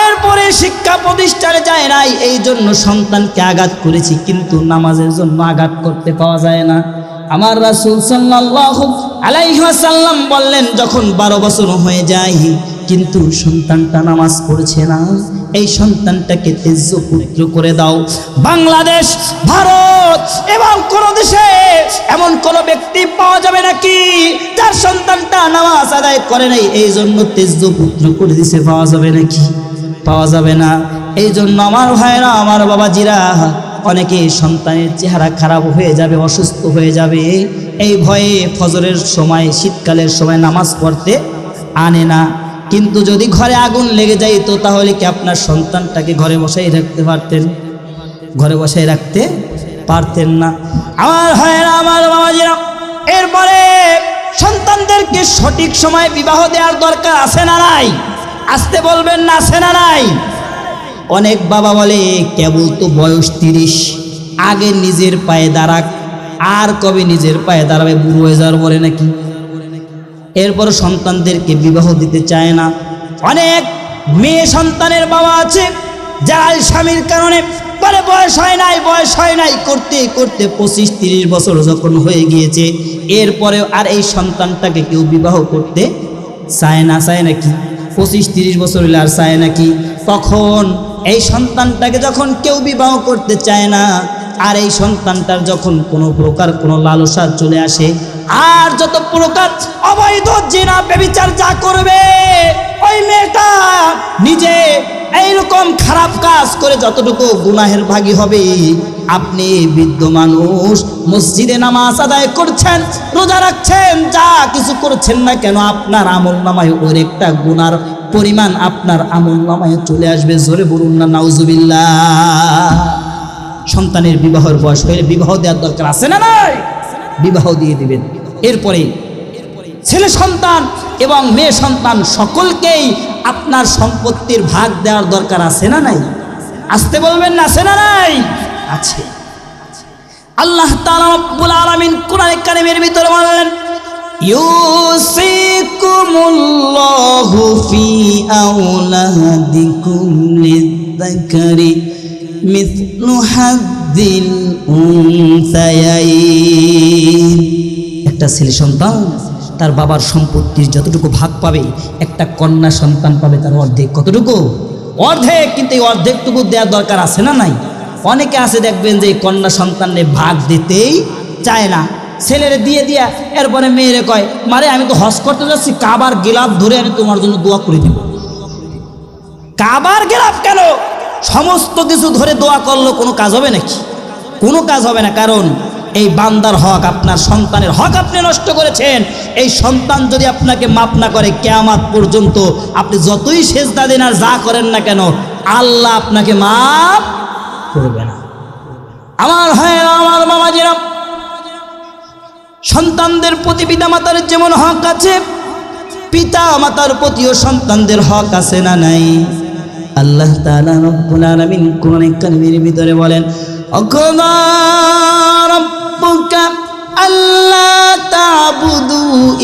এরপরে শিক্ষা প্রতিষ্ঠানে যায় নাই, এই জন্য সন্তানকে আঘাত করেছি, কিন্তু নামাজের জন্য আঘাত করতে পাওয়া যায় না। আমার রাসূল সাল্লাল্লাহু আলাইহি ওয়াসাল্লাম বললেন, যখন 12 বছর হয়ে যায় কিন্তু সন্তানটা নামাজ পড়ছে না, এই সন্তানটাকে তেজ্য পুত্র করে দাও। বাংলাদেশ, ভারত এবং কোন দেশে এমন কোন ব্যক্তি পাওয়া যাবে নাকি যার সন্তানটা নামাজ আদায় করে নাই, এই জন্য তেজ্য পুত্র করে দিছে? পাওয়া যাবে নাকি? পাওয়া যাবে না। এই জন্য আমার ভাইরা, আমার বাবাজিরা, অনেকে সন্তানের চেহারা খারাপ হয়ে যাবে, অসুস্থ হয়ে যাবে, এই ভয়ে ফজরের সময়, শীতকালের সময় নামাজ পড়তে আনে না। কিন্তু যদি ঘরে আগুন লেগে যায় তো তাহলে কি আপনার সন্তানটাকে ঘরে বসাই রাখতে পারতেন? ঘরে বসাই রাখতে পারতেন না। আমার ভাইরা, আমার বাবাজিরা, এরপরে সন্তানদেরকে সঠিক সময় বিবাহ দেওয়ার দরকার আছে না নাই? আসতে বলবেন না, আছে না নাই? অনেক বাবা বলে কেবল তো বয়স 30, আগে নিজের পায়ে দাঁড়াক, আর কবে নিজের পায়ে দাঁড়াবে, বুড়ো হয়ে যাওয়ার পরে নাকি? এরপর সন্তানদেরকে বিবাহ দিতে চায় না। অনেক মেয়ে সন্তানের বাবা আছে যারা স্বামীর কারণে বলে বয়স হয় নাই, বয়স হয় নাই, করতে করতে 25-30 বছর যখন হয়ে গিয়েছে, এরপরে আর এই সন্তানটাকে কেউ বিবাহ করতে চায় না। চায় নাকি? 25-30 বছর হলে আর চায় নাকি? তখন এই সন্তানটাকে যখন কেউ বিবাহ করতে চায় না, আর এই সন্তানটার যখন কোনো প্রকার কোনো লালসা চলে আসে, আর যত প্রকার অবৈধ জিনা ব্যভিচার যা করবে, ওই মেয়েটা নিজে এইরকম খারাপ কাজ করে যতটুকু গুনাহের ভাগী হবে, আপনি বৃদ্ধ মানুষ মসজিদে নামাজ আদায় করছেন, রোজা রাখছেন, যা কিছু করছেন না কেন, আপনার আমল নামায় ওর একটা গুনার পরিমাণ আপনার আমল নামায় চলে আসবে। জোরে বলুন না নাউজুবিল্লাহ। সন্তানের বিবাহের বয়স হয়ে বিবাহ দেওয়ার দরকার আছে না নাই? বিবাহ দিয়ে দিবেন। এরপরে ছেলে সন্তান এবং মেয়ে সন্তান সকলকেই আপনার সম্পত্তির ভাগ দেওয়ার দরকার আছে না নাই? আসতে বলবেন না, আছে না নাই? আছে। আল্লাহ তাআলা রব্বুল আলামিন কোরআনে কারীমের ভিতরে বললেন, ইউসিকুমুল্লাহু ফি আওলাদিকুম লিয-যাকারি মিসলু হাযযিল উনসায়াইন। একটা ছেলে সন্তান তার বাবার সম্পত্তির যতটুকু ভাগ পাবে, একটা কন্যা সন্তান পাবে তার অর্ধেক। কতটুকু? অর্ধেক। কিন্তু এই অর্ধেকটুকু দেওয়ার দরকার আছে না নাই? অনেকে আছে দেখবেন যে কন্যা সন্তানের ভাগ দিতেই চায় না, ছেলেরে দিয়ে দিয়া এরপরে মেয়েরে কয়, মারে আমি তো হজ করতে যাচ্ছি, কাবার গিলাফ ধরে আমি তোমার জন্য দোয়া করে দিব। কাবার গিলাফ কেন? সমস্ত কিছু ধরে দোয়া করলো কোনো কাজ হবে নাকি? কোনো কাজ হবে না। কারণ এই বান্দার হক, আপনার সন্তানের হক আপনি নষ্ট করেছেন। এই সন্তান যদি আপনাকে মাফ না করে, কিয়ামত পর্যন্ত আপনি যতই সেজদা দেন আর যা করেন না কেন, আল্লাহ আপনাকে মাফ করবে না। আমার ভাইয়েরা, আমার বাবাজিরা, সন্তানদের প্রতি পিতা মাতার যেমন হক আছে, পিতা মাতার প্রতিও সন্তানদের হক আছে না নাই? আল্লাহ তাআলা রব্বুল আলামিন কোরআনে কারীমের ভিতরে বলেন, অকযা রাব্বুকা আল্লা তা'বুদু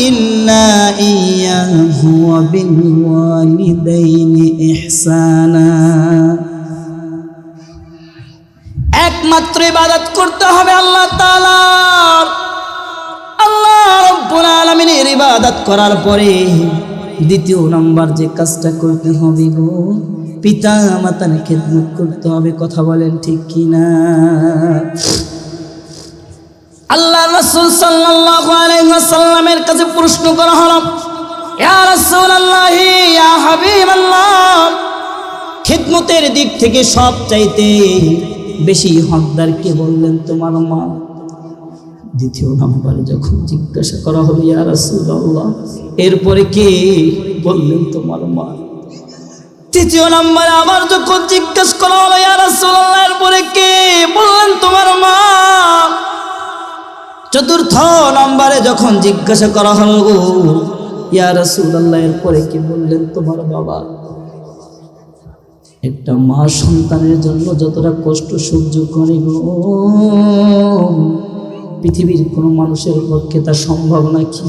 ইল্লা ইয়্যাহু ওয়া বিল ওয়ালিদাইনি ইহসানা। একমাত্র ইবাদত করতে হবে আল্লাহ তাআলার। আল্লাহ রব্বুল আলামিনের ইবাদত করার পরে দ্বিতীয় নাম্বার যে কাজটা করতে হবে গো, পিতা মাতার খেদমত করতে হবে। কথা বলেন ঠিক কিনা? আল্লাহ রাসূল সাল্লাল্লাহু আলাইহি ওয়াসাল্লামের কাছে প্রশ্ন করা হলো, ইয়া রাসূলুল্লাহ, ইয়া হাবিবাল্লাহ, খেদমতের দিক থেকে সবচাইতে বেশি হকদার কে? বললেন তোমার মা। দ্বিতীয় নম্বরে যখন জিজ্ঞাসা করা হলো, ইয়া রাসূলুল্লাহ, এরপরে কে? বললেন তোমার মা। তৃতীয় নম্বরে আবার যখন জিজ্ঞাসা করা হলো, ইয়া রাসূলুল্লাহ, এরপরে কে? বললেন তোমার মা। চতুর্থ নম্বরে যখন জিজ্ঞাসা করা হলো, ইয়া রাসূলুল্লাহ, এরপরে কে? বললেন তোমার বাবা। একটা মা সন্তানের জন্য যতটা কষ্ট সহ্য করে গো, পৃথিবীর কোনো মানুষের পক্ষে তা সম্ভব নাকি?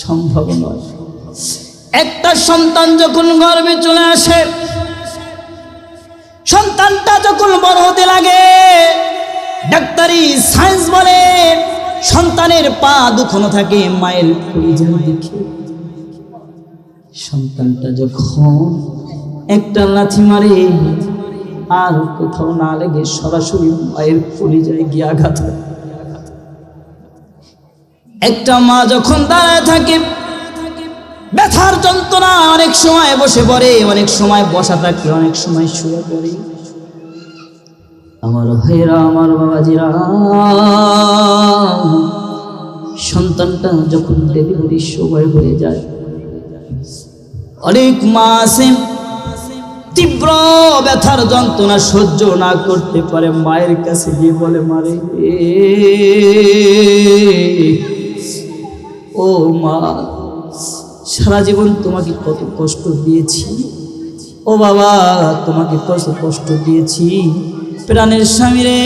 সম্ভব নয়। একটা সন্তান যখন গর্ভে চলে আসে, সন্তানটা যখন বড় হতে লাগে, ডাক্তারি সায়েন্স বলে সন্তানের পা দুখানো থাকে মায়ের কলিজার দিকে। সন্তানটা যখন একটা লাথি মারে আর কোথাও না লেগে সরাসরি মায়ের কলিজায় গিয়ে আঘাত হয়। একটা মা যখন দাঁড়ায় থাকে, ব্যথার যন্ত্রণা অনেক সময় বসে পড়ে, অনেক সময় বসা থাকে, অনেক সময় শুয়ে পড়ে। আমার ভাইরা, আমার বাবাজিরা, সন্তানটা যখন ডেলিভারির সময় হয়ে যায়, অনেক মা আছে তীব্র ব্যথার যন্ত্রণা সহ্য না করতে পারে, মায়ের কাছে গিয়ে বলে, মারে ও মা, সারা জীবন তোমাকে কত কষ্ট দিয়েছি, ও বাবা তোমাকে কত কষ্ট দিয়েছি, প্রাণের স্বামী রে,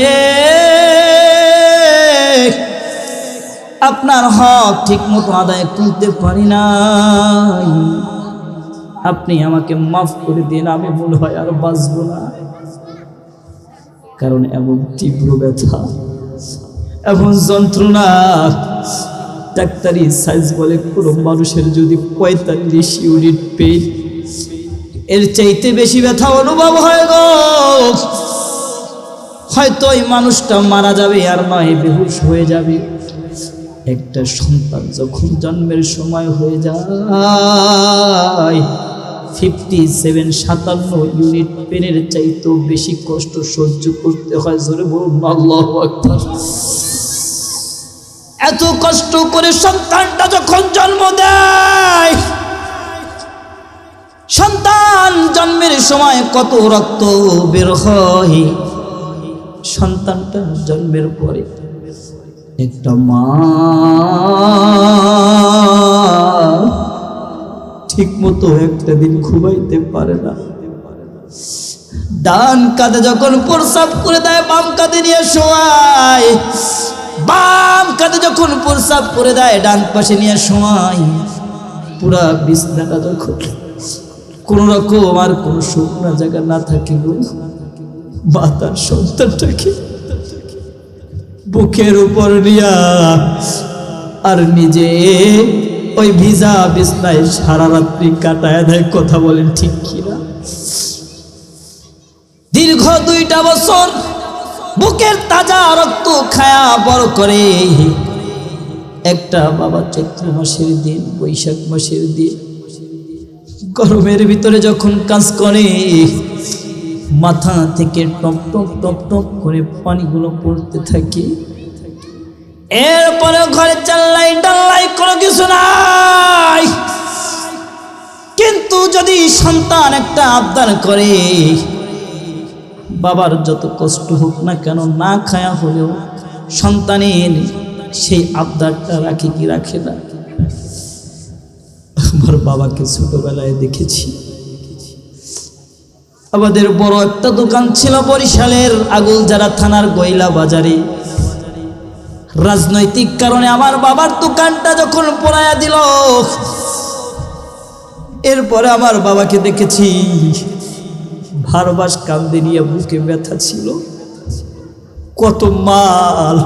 আপনার হক ঠিক মতো আদায় করতে পারি নাই, আপনি আমাকে মাফ করে দিন, আমি মনে হয় আর বাঁচবো না। কারণ এমন তীব্র ব্যথা, এমন যন্ত্রণা, ডাক্তারি সায়েন্স বলে কোনো মানুষের যদি 45 ইউনিট পেইন, এর চাইতে বেশি ব্যথা অনুভব হয় গো, হয়তো এই মানুষটা মারা যাবে, আর নয় বেহুশ হয়ে যাবে। একটা সন্তান যখন জন্মের সময় হয়ে যায়, 57 ইউনিট পেনের চাইতেও বেশি কষ্ট সহ্য করতে হয়। জোরে বলুন আল্লাহু আকবার। এত কষ্ট করে সন্তানটা যখন জন্ম দেয়, সন্তান জন্মের সময় কত রক্ত বের হয়, সন্তানটা জন্মের পরে একটা মা ঠিক মতো একটা দিন ঘুমাইতে পারে না। ডান কাঁধে যখন প্রস্রাব করে দেয়, বাম কাঁধে নিয়ে শোয়ায়, বাম কাঁধে যখন প্রস্রাব করে দেয়, ডান পাশে নিয়ে শোয়ায়। পুরা বিছনাটা যখন কোন রকম আর কোন শুকনা জায়গা না থাকে গো, মা তার সন্তানটাকে বুকের উপর নিয়া আর নিজে ওই ভিজা বিছনায় সারা রাত্রি কাটায় দেয়। কথা বলেন ঠিক কিনা? দীর্ঘ 2টা বছর বুকের তাজা রক্ত খায়া বড় করে। একটা বাবা চৈত্র মাসের দিন, বৈশাখ মাসের দিন, গরমের ভিতরে যখন কাজ করে, মাথা থেকে টপ টপ টপ টপ করে পানিগুলো পড়তে থাকে। এরপরে ঘরে চাল্লাই ডাল্লাই কোনো কিছু নাই, কিন্তু যদি সন্তান একটা আবদার করে, বাবার যত কষ্ট হোক না কেন না খায়া হলেও সন্তানের সেই আবদারটা রাখে কি রাখে না। আমার বাবাকে ছোটবেলায় দেখেছি, আমাদের বড় একটা দোকান ছিল বরিশালের আগুলজারা থানার গয়লা বাজারে। রাজনৈতিক কারণে আমার বাবার দোকানটা যখন পোড়ায়া দিল, এরপরে আমার বাবাকে দেখেছি ভারবাস কান্দে নিয়ে, বুকে ব্যথা ছিল, কত মাল,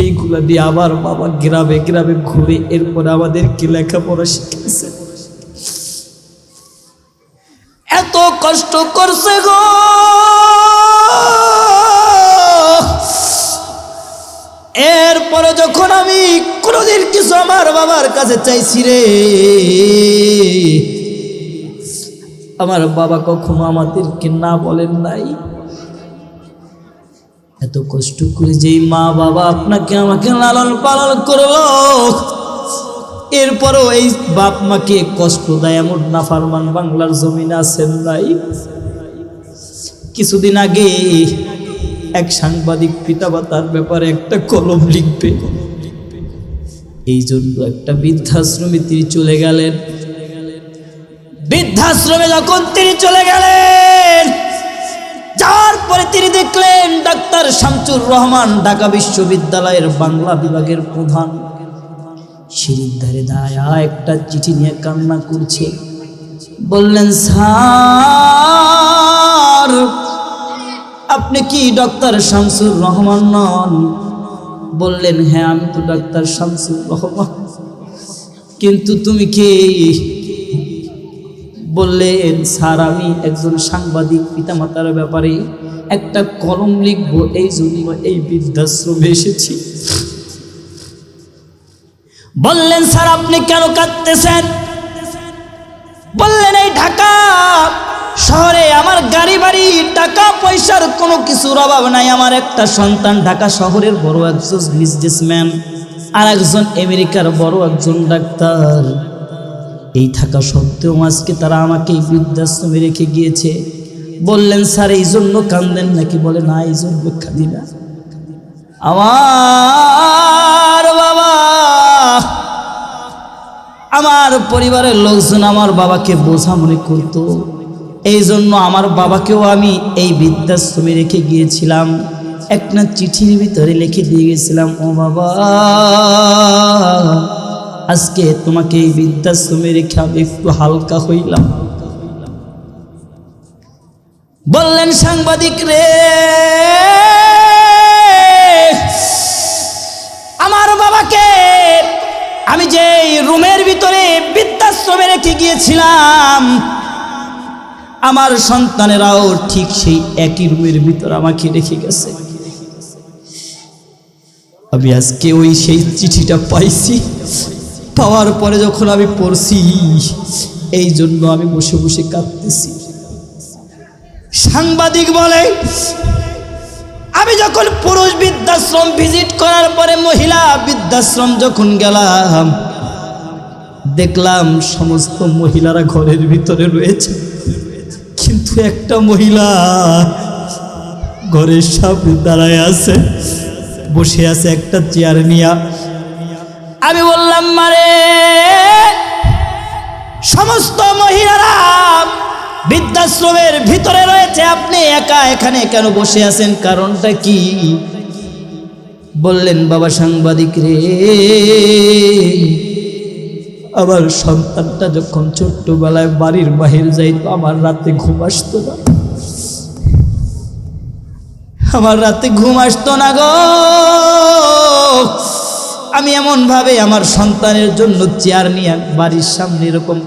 এইগুলা দিয়ে আমার বাবা গ্রামে গ্রামে ঘুরে এরপরে আমাদেরকে লেখাপড়া শিখেছে। এত কষ্ট করছে গো, এরপরে যখন আমি কোনোদিন কিছু আমার বাবার কাছে চাইছি রে, আমার বাবা কখনো আমাদেরকে না বলেন নাই। এত কষ্ট করে যেই মা বাবা আপনাকে আমাকে লালন পালন করলো, এরপরও এই বাপ মাকে কষ্ট দেয় এমন নাফরমান বাংলার জমিনে আছেন নাই। কিছুদিন আগে এক সাংবাদিক পিতামাতার ব্যাপারে একটা কলম লিখবে, এই জন্য একটা বৃদ্ধাশ্রমে তিনি চলে গেলেন। বৃদ্ধাশ্রমে যখন তিনি চলে গেলেন, যাওয়ার পরে তিনি দেখলেন ডাক্তার শামসুর রহমান ঢাকা বিশ্ববিদ্যালয়ের বাংলা বিভাগের প্রধান সিঁড়ির ধারে দাঁড়ায়া একটা চিঠি নিয়ে কান্না করছে। বললেন, স্যার আপনি কি ডক্টর শামসুর রহমান নন? বললেন, হ্যাঁ আমি তো ডাক্তার শামসুর রহমান। কিন্তু তুমি কে? বললেন, স্যার আমি একজন সাংবাদিক, পিতামাতার ব্যাপারে একটা কলম লিখবো, এই জন্য এই বৃদ্ধাশ্রমে এসেছি। বললেন, স্যার আপনি কেন কাঁদতেছেন? বললেন, এই ঢাকা শহরে আমার গাড়ি বাড়ি টাকা পয়সার কোনো কিছুর অভাব নাই। আমার একটা সন্তান ঢাকা শহরের বড় একজন বিজনেসম্যান, আর একজন আমেরিকার বড় একজন ডাক্তার। এই থাকা সত্ত্বেও আজকে তারা আমাকে এই বৃদ্ধাশ্রমে রেখে গিয়েছে। বললেন, স্যার এই জন্য কান্দেন নাকি? বলে, না এই জন্য কাঁদি না, আমার বাবা, আমার পরিবারের লোকজন আমার বাবাকে বোঝা মনে করতো, এই জন্য আমার বাবাকেও আমি এই বৃদ্ধাশ্রমে রেখে গিয়েছিলাম। একটা চিঠির ভিতরে লিখে দিয়ে গেছিলাম, ও বাবা আজকে তোমাকে এই বৃদ্ধাশ্রমে রেখে আমি একটু হালকা হইলাম। বললেন, সাংবাদিক রে, আমার বাবাকে আমি যে রুমের ভিতরে বৃদ্ধাশ্রমে রেখে গিয়েছিলাম, আমার সন্তানেরাও ঠিক সেই একই রুমের ভিতর আমাকে রেখে গেছে। আমি আজকে ওই সেই চিঠিটা পাইছি, পাওয়ার পরে যখন আমি পড়ছি, এই জন্য আমি বসে বসে কাঁদতেছি। সাংবাদিক বলে, আমি যখন পুরুষ বৃদ্ধাশ্রম ভিজিট করার পরে মহিলা বৃদ্ধাশ্রম যখন গেলাম, দেখলাম সমস্ত মহিলারা ঘরের ভিতরে রয়েছে, কিন্তু একটা মহিলা ঘরের সামনে দাঁড়ায় আছে, বসে আছে একটা চেয়ার নিয়া। আমি বললাম, মারে সমস্ত মহিলারা বৃদ্ধাশ্রমের ভিতরে রয়েছে, আপনি একা এখানে কেন বসে আছেন, কারণটা কি? বললেন, বাবা সাংবাদিক রে, আমার সন্তানটা যখন ছোট্টবেলায় বাড়ির বাহির যাইতো, আমার রাতে ঘুম আসতো না, আমার রাতে ঘুম আসতো না গো। আমি এমন ভাবে আমার সন্তানের জন্য চেয়ার নিয়ে বাড়ির সামনে এরকম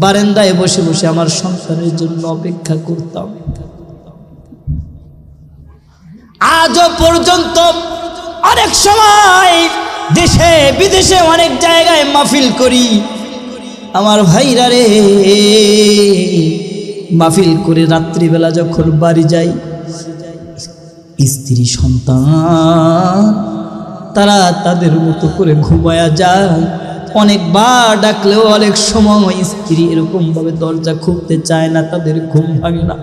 বারান্দায় বসে বসে আমার সন্তানের জন্য অপেক্ষা করতাম। আজও পর্যন্ত অনেক সময় দেশে বিদেশে অনেক জায়গায় মাহফিল করি, আমার ভাইরা রে, মাহফিল করে রাত্রিবেলা যখন বাড়ি যাই, স্ত্রী সন্তান তারা তাদের মতো করে ঘুমায়া যায়। অনেকবার ডাকলেও অনেক সময় স্ত্রী এরকম ভাবে দরজা খুলতে চায় না, তাদের ঘুম ভাঙে না।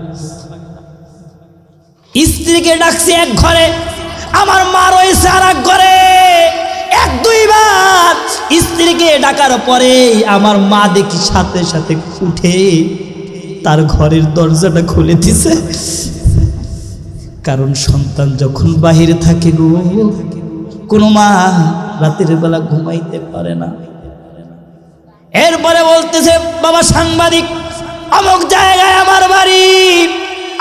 স্ত্রীকে ডাকছি এক ঘরে, আমার মা রয়েছে আর এক ঘরে। এক দুইবার স্ত্রীকে ডাকার পরে আমার মা দেখি সাথে সাথে উঠে তার ঘরের দরজাটা খুলে দিছে। কারণ সন্তান যখন বাহিরে থাকে গো, কোনো মা রাতের বেলা ঘুমাইতে পারে না। এরপরে বলতেছে, বাবা সাংবাদিক, অমুক জায়গায় আমার বাড়ি,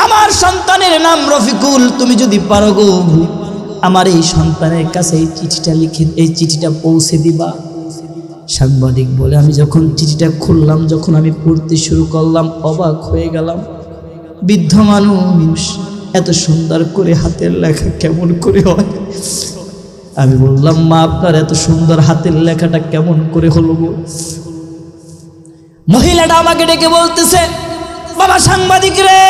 আমার সন্তানের নাম রফিকুল, তুমি যদি পারো গো আমার এই সন্তানের কাছে এই চিঠিটা লিখে এই চিঠিটা পৌঁছে দিবা। সাংবাদিক বলে, আমি যখন চিঠিটা খুললাম, যখন আমি পড়তে শুরু করলাম, অবাক হয়ে গেলাম। বৃদ্ধ মানুষ, এত সুন্দর করে হাতের লেখা কেমন করে হয়? আমি বললাম, মা আপনার এত সুন্দর হাতের লেখাটা কেমন করে হলো গো? মহিলাটা আমাকে ডেকে বলতেছে, বাবা সাংবাদিক রে,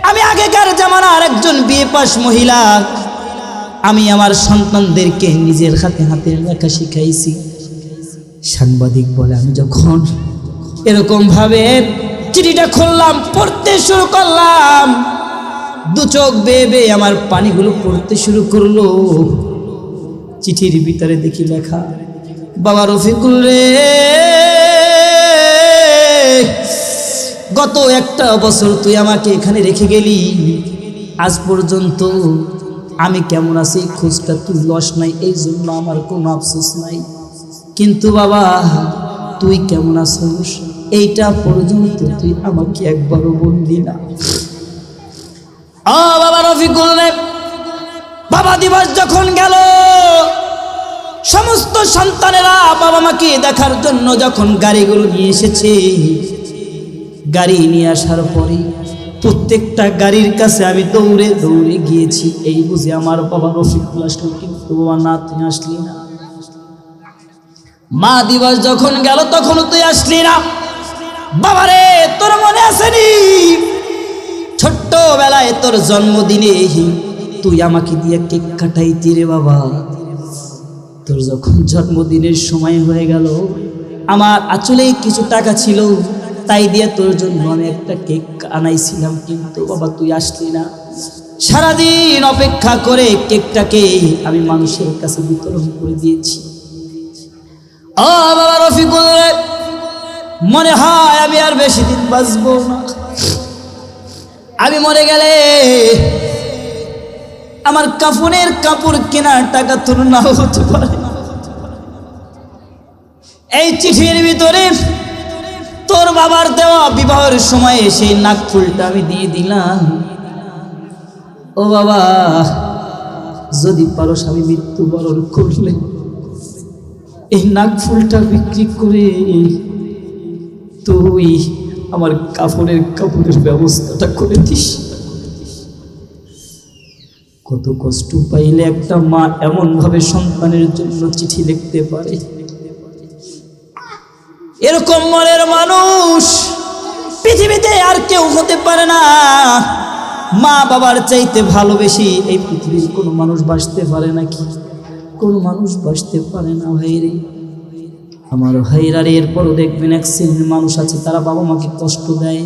আমি আগেকার জামানার একজন বিয়ে পাশ মহিলা, আমি আমার সন্তানদেরকে নিজের হাতে হাতের লেখা শিখাইছি। সাংবাদিক বলে, আমি যখন এরকম ভাবে চিঠিটা খুললাম, পড়তে শুরু করলাম, দু চোখ বেয়ে বেয়ে আমার পানিগুলো পড়তে শুরু করলো। চিঠির ভিতরে দেখি লেখা, বাবা রফিকুল রে, গত একটা বছর তুই আমাকে এখানে রেখে গেলি, আজ পর্যন্ত আমি কেমন আছি খোঁজটা তুই লস নাই, এই জন্য আমার কোনো আফসোস নাই। কিন্তু বাবা তুই কেমন আছিস এইটা পর্যন্ত তুই আমাকে একবারও বললি না। বাবা রফিকুল রে, বাবা দিবস যখন গেল, সমস্ত সন্তানেরা বাবা মাকে দেখার জন্য যখন গাড়িগুলো নিয়ে এসেছে, গাড়ি নিয়ে আসার পরে প্রত্যেকটা গাড়ির কাছে আমি দৌড়ে দৌড়ে গিয়েছি, এই বুঝে আমার বাবা রফিকুল আসলো, কিন্তু বাবা না তুই আসলি না। মা দিবস যখন গেল তখনও তুই আসলি না। বাবারে, তোর মনে আসেনি ছোট্টবেলায় তোর জন্মদিনে তুই আমাকে দিয়ে কেক কাটাইতি রে বাবা? তোর যখন জন্মদিনের সময় হয়ে গেল, আমার আঁচলে কিছু টাকা ছিল, তাই দিয়ে তোর জন্য আমি একটা কেক আনাইছিলাম, কিন্তু বাবা তুই আসলি না। সারাদিন অপেক্ষা করে কেকটাকে আমি মানুষের কাছে বিতরণ করে দিয়েছি। বাবা রফিকুল রে, মনে হয় আমি আর বেশি দিন বাঁচবো না। আমি মরে গেলে আমার কাফনের কাপড় কেনার টাকা তোর নাও হতে পারে। এই চিঠির ভিতরে তোর বাবার দেওয়া বিবাহের সময়ে সেই নাকফুলটা আমি দিয়ে দিলাম। ও বাবা, যদি পারো আমি মৃত্যুবরণ করলে এই নাকফুলটা বিক্রি করে তুই আমার কাপড়ের ব্যবস্থাটা করে দিস। কত কষ্ট পাইলে একটা মা এমন ভাবে সন্তানের জন্য চিঠি লিখতে পারে। এরকম মনের মানুষ পৃথিবীতে আর কেউ হতে পারে না। মা বাবার চাইতে ভালোবেসে এই পৃথিবীর কোনো মানুষ বাঁচতে পারে নাকি? কোনো মানুষ বাঁচতে পারে না ভাইরে, আমার ভাইরা। এরপরও দেখবেন এক শ্রেণীর মানুষ আছে, তারা বাবা মাকে কষ্ট দেয়।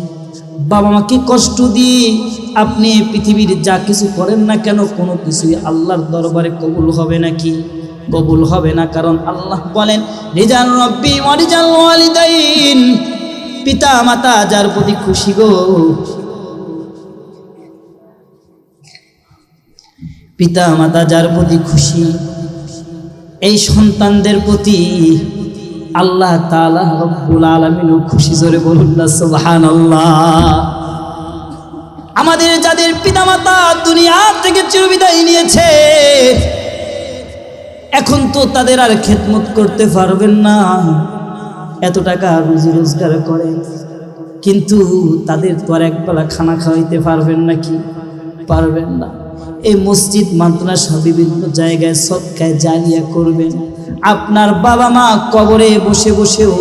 বাবা মাকে কষ্ট দিয়ে আপনি পৃথিবীর যা কিছু করেন না কেন, কোনো কিছুই আল্লাহর দরবারে কবুল হবে নাকি? কবুল হবে না। কারণ আল্লাহ বলেন, রিজাল রব্বি ওয়া রিজাল ওয়ালিদাইন, পিতা মাতা যার প্রতি খুশি গো, পিতা মাতা যার প্রতি খুশি, এই সন্তানদের প্রতি আল্লাহ তাআলা রব্বুল আলামিনও খুশি। জোরে বলুন না সুবহানাল্লাহ। আমাদের যাদের পিতামাতা দুনিয়া থেকে চিরবিদায় নিয়েছে, এখন তো তাদের আর খেদমত করতে পারবেন না। এত টাকা রুজি রোজগার করেন, কিন্তু তাদের তো আর একবেলা খানা খাওয়াইতে পারবেন নাকি? পারবেন না। এই মসজিদ মাদ্রাসা বিভিন্ন জায়গায় সদকায়ে জারিয়া করবেন, আপনার বাবা মা কবরে বসে বসেও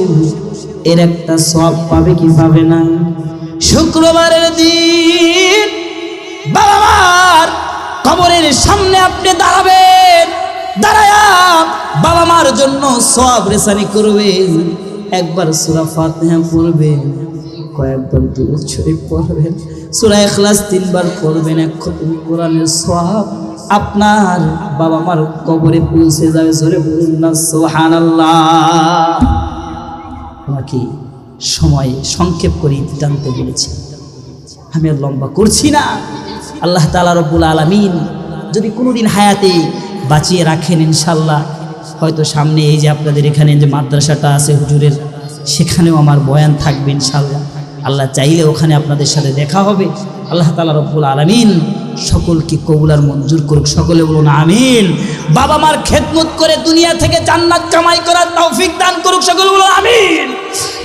এর একটা সওয়াব পাবে কি পাবে না? শুক্রবারের দিন বাবা মার কবরের সামনে আপনি দাঁড়াবেন, দাঁড়ায়া বাবা মার জন্য সওয়াব রেসানি করবেন। একবার সূরা ফাতিহা পড়বেন, কয়েকবার দুরূদ শরীফ পড়বেন, সূরা ইখলাস 3 বার পড়বেন, এক খতম কোরআনের সওয়াব আপনার বাবা মার কবরে পৌঁছে যাবে। জোরে বলুন না সুবহানাল্লাহ। আমাকে সময় সংক্ষেপ করে জানতে বলেছি, আমি আর লম্বা করছি না। আল্লাহ তাআলা রব্বুল আলামিন যদি কোনোদিন হায়াতে বাঁচিয়ে রাখেন, ইনশাল্লাহ হয়তো সামনে এই যে আপনাদের এখানে যে মাদ্রাসাটা আছে হুজুরের, সেখানেও আমার বয়ান থাকবে ইনশাল্লাহ। আল্লাহ চাইলে ওখানে আপনাদের সাথে দেখা হবে। আল্লাহ তাআলা রব্বুল আলামিন সকলকে কবুল আর মঞ্জুর করুক। সকলে বলুন আমিন। বাবা মার খেদমত করে দুনিয়া থেকে জান্নাত কামাই করার তৌফিক দান করুক। সকলে বলুন আমিন।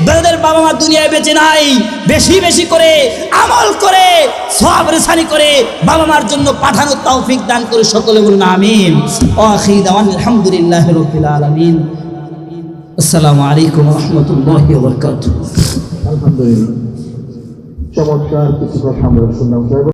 যাদের বাবা মা দুনিয়ায় বেঁচে নাই, বেশি বেশি করে আমল করে সওয়াব রেসানি করে বাবা মার জন্য পাঠানোর তৌফিক দান করে। সকলে বলুন আমিন। আখির দাওয়ানা আলহামদুলিল্লাহি রাব্বিল আলামিন। আসসালামু আলাইকুম ওয়া রাহমাতুল্লাহি ওয়া বারাকাতুহু। আলহামদুলিল্লাহ, চমৎকার কিছু কথা আমরা শুনলাম।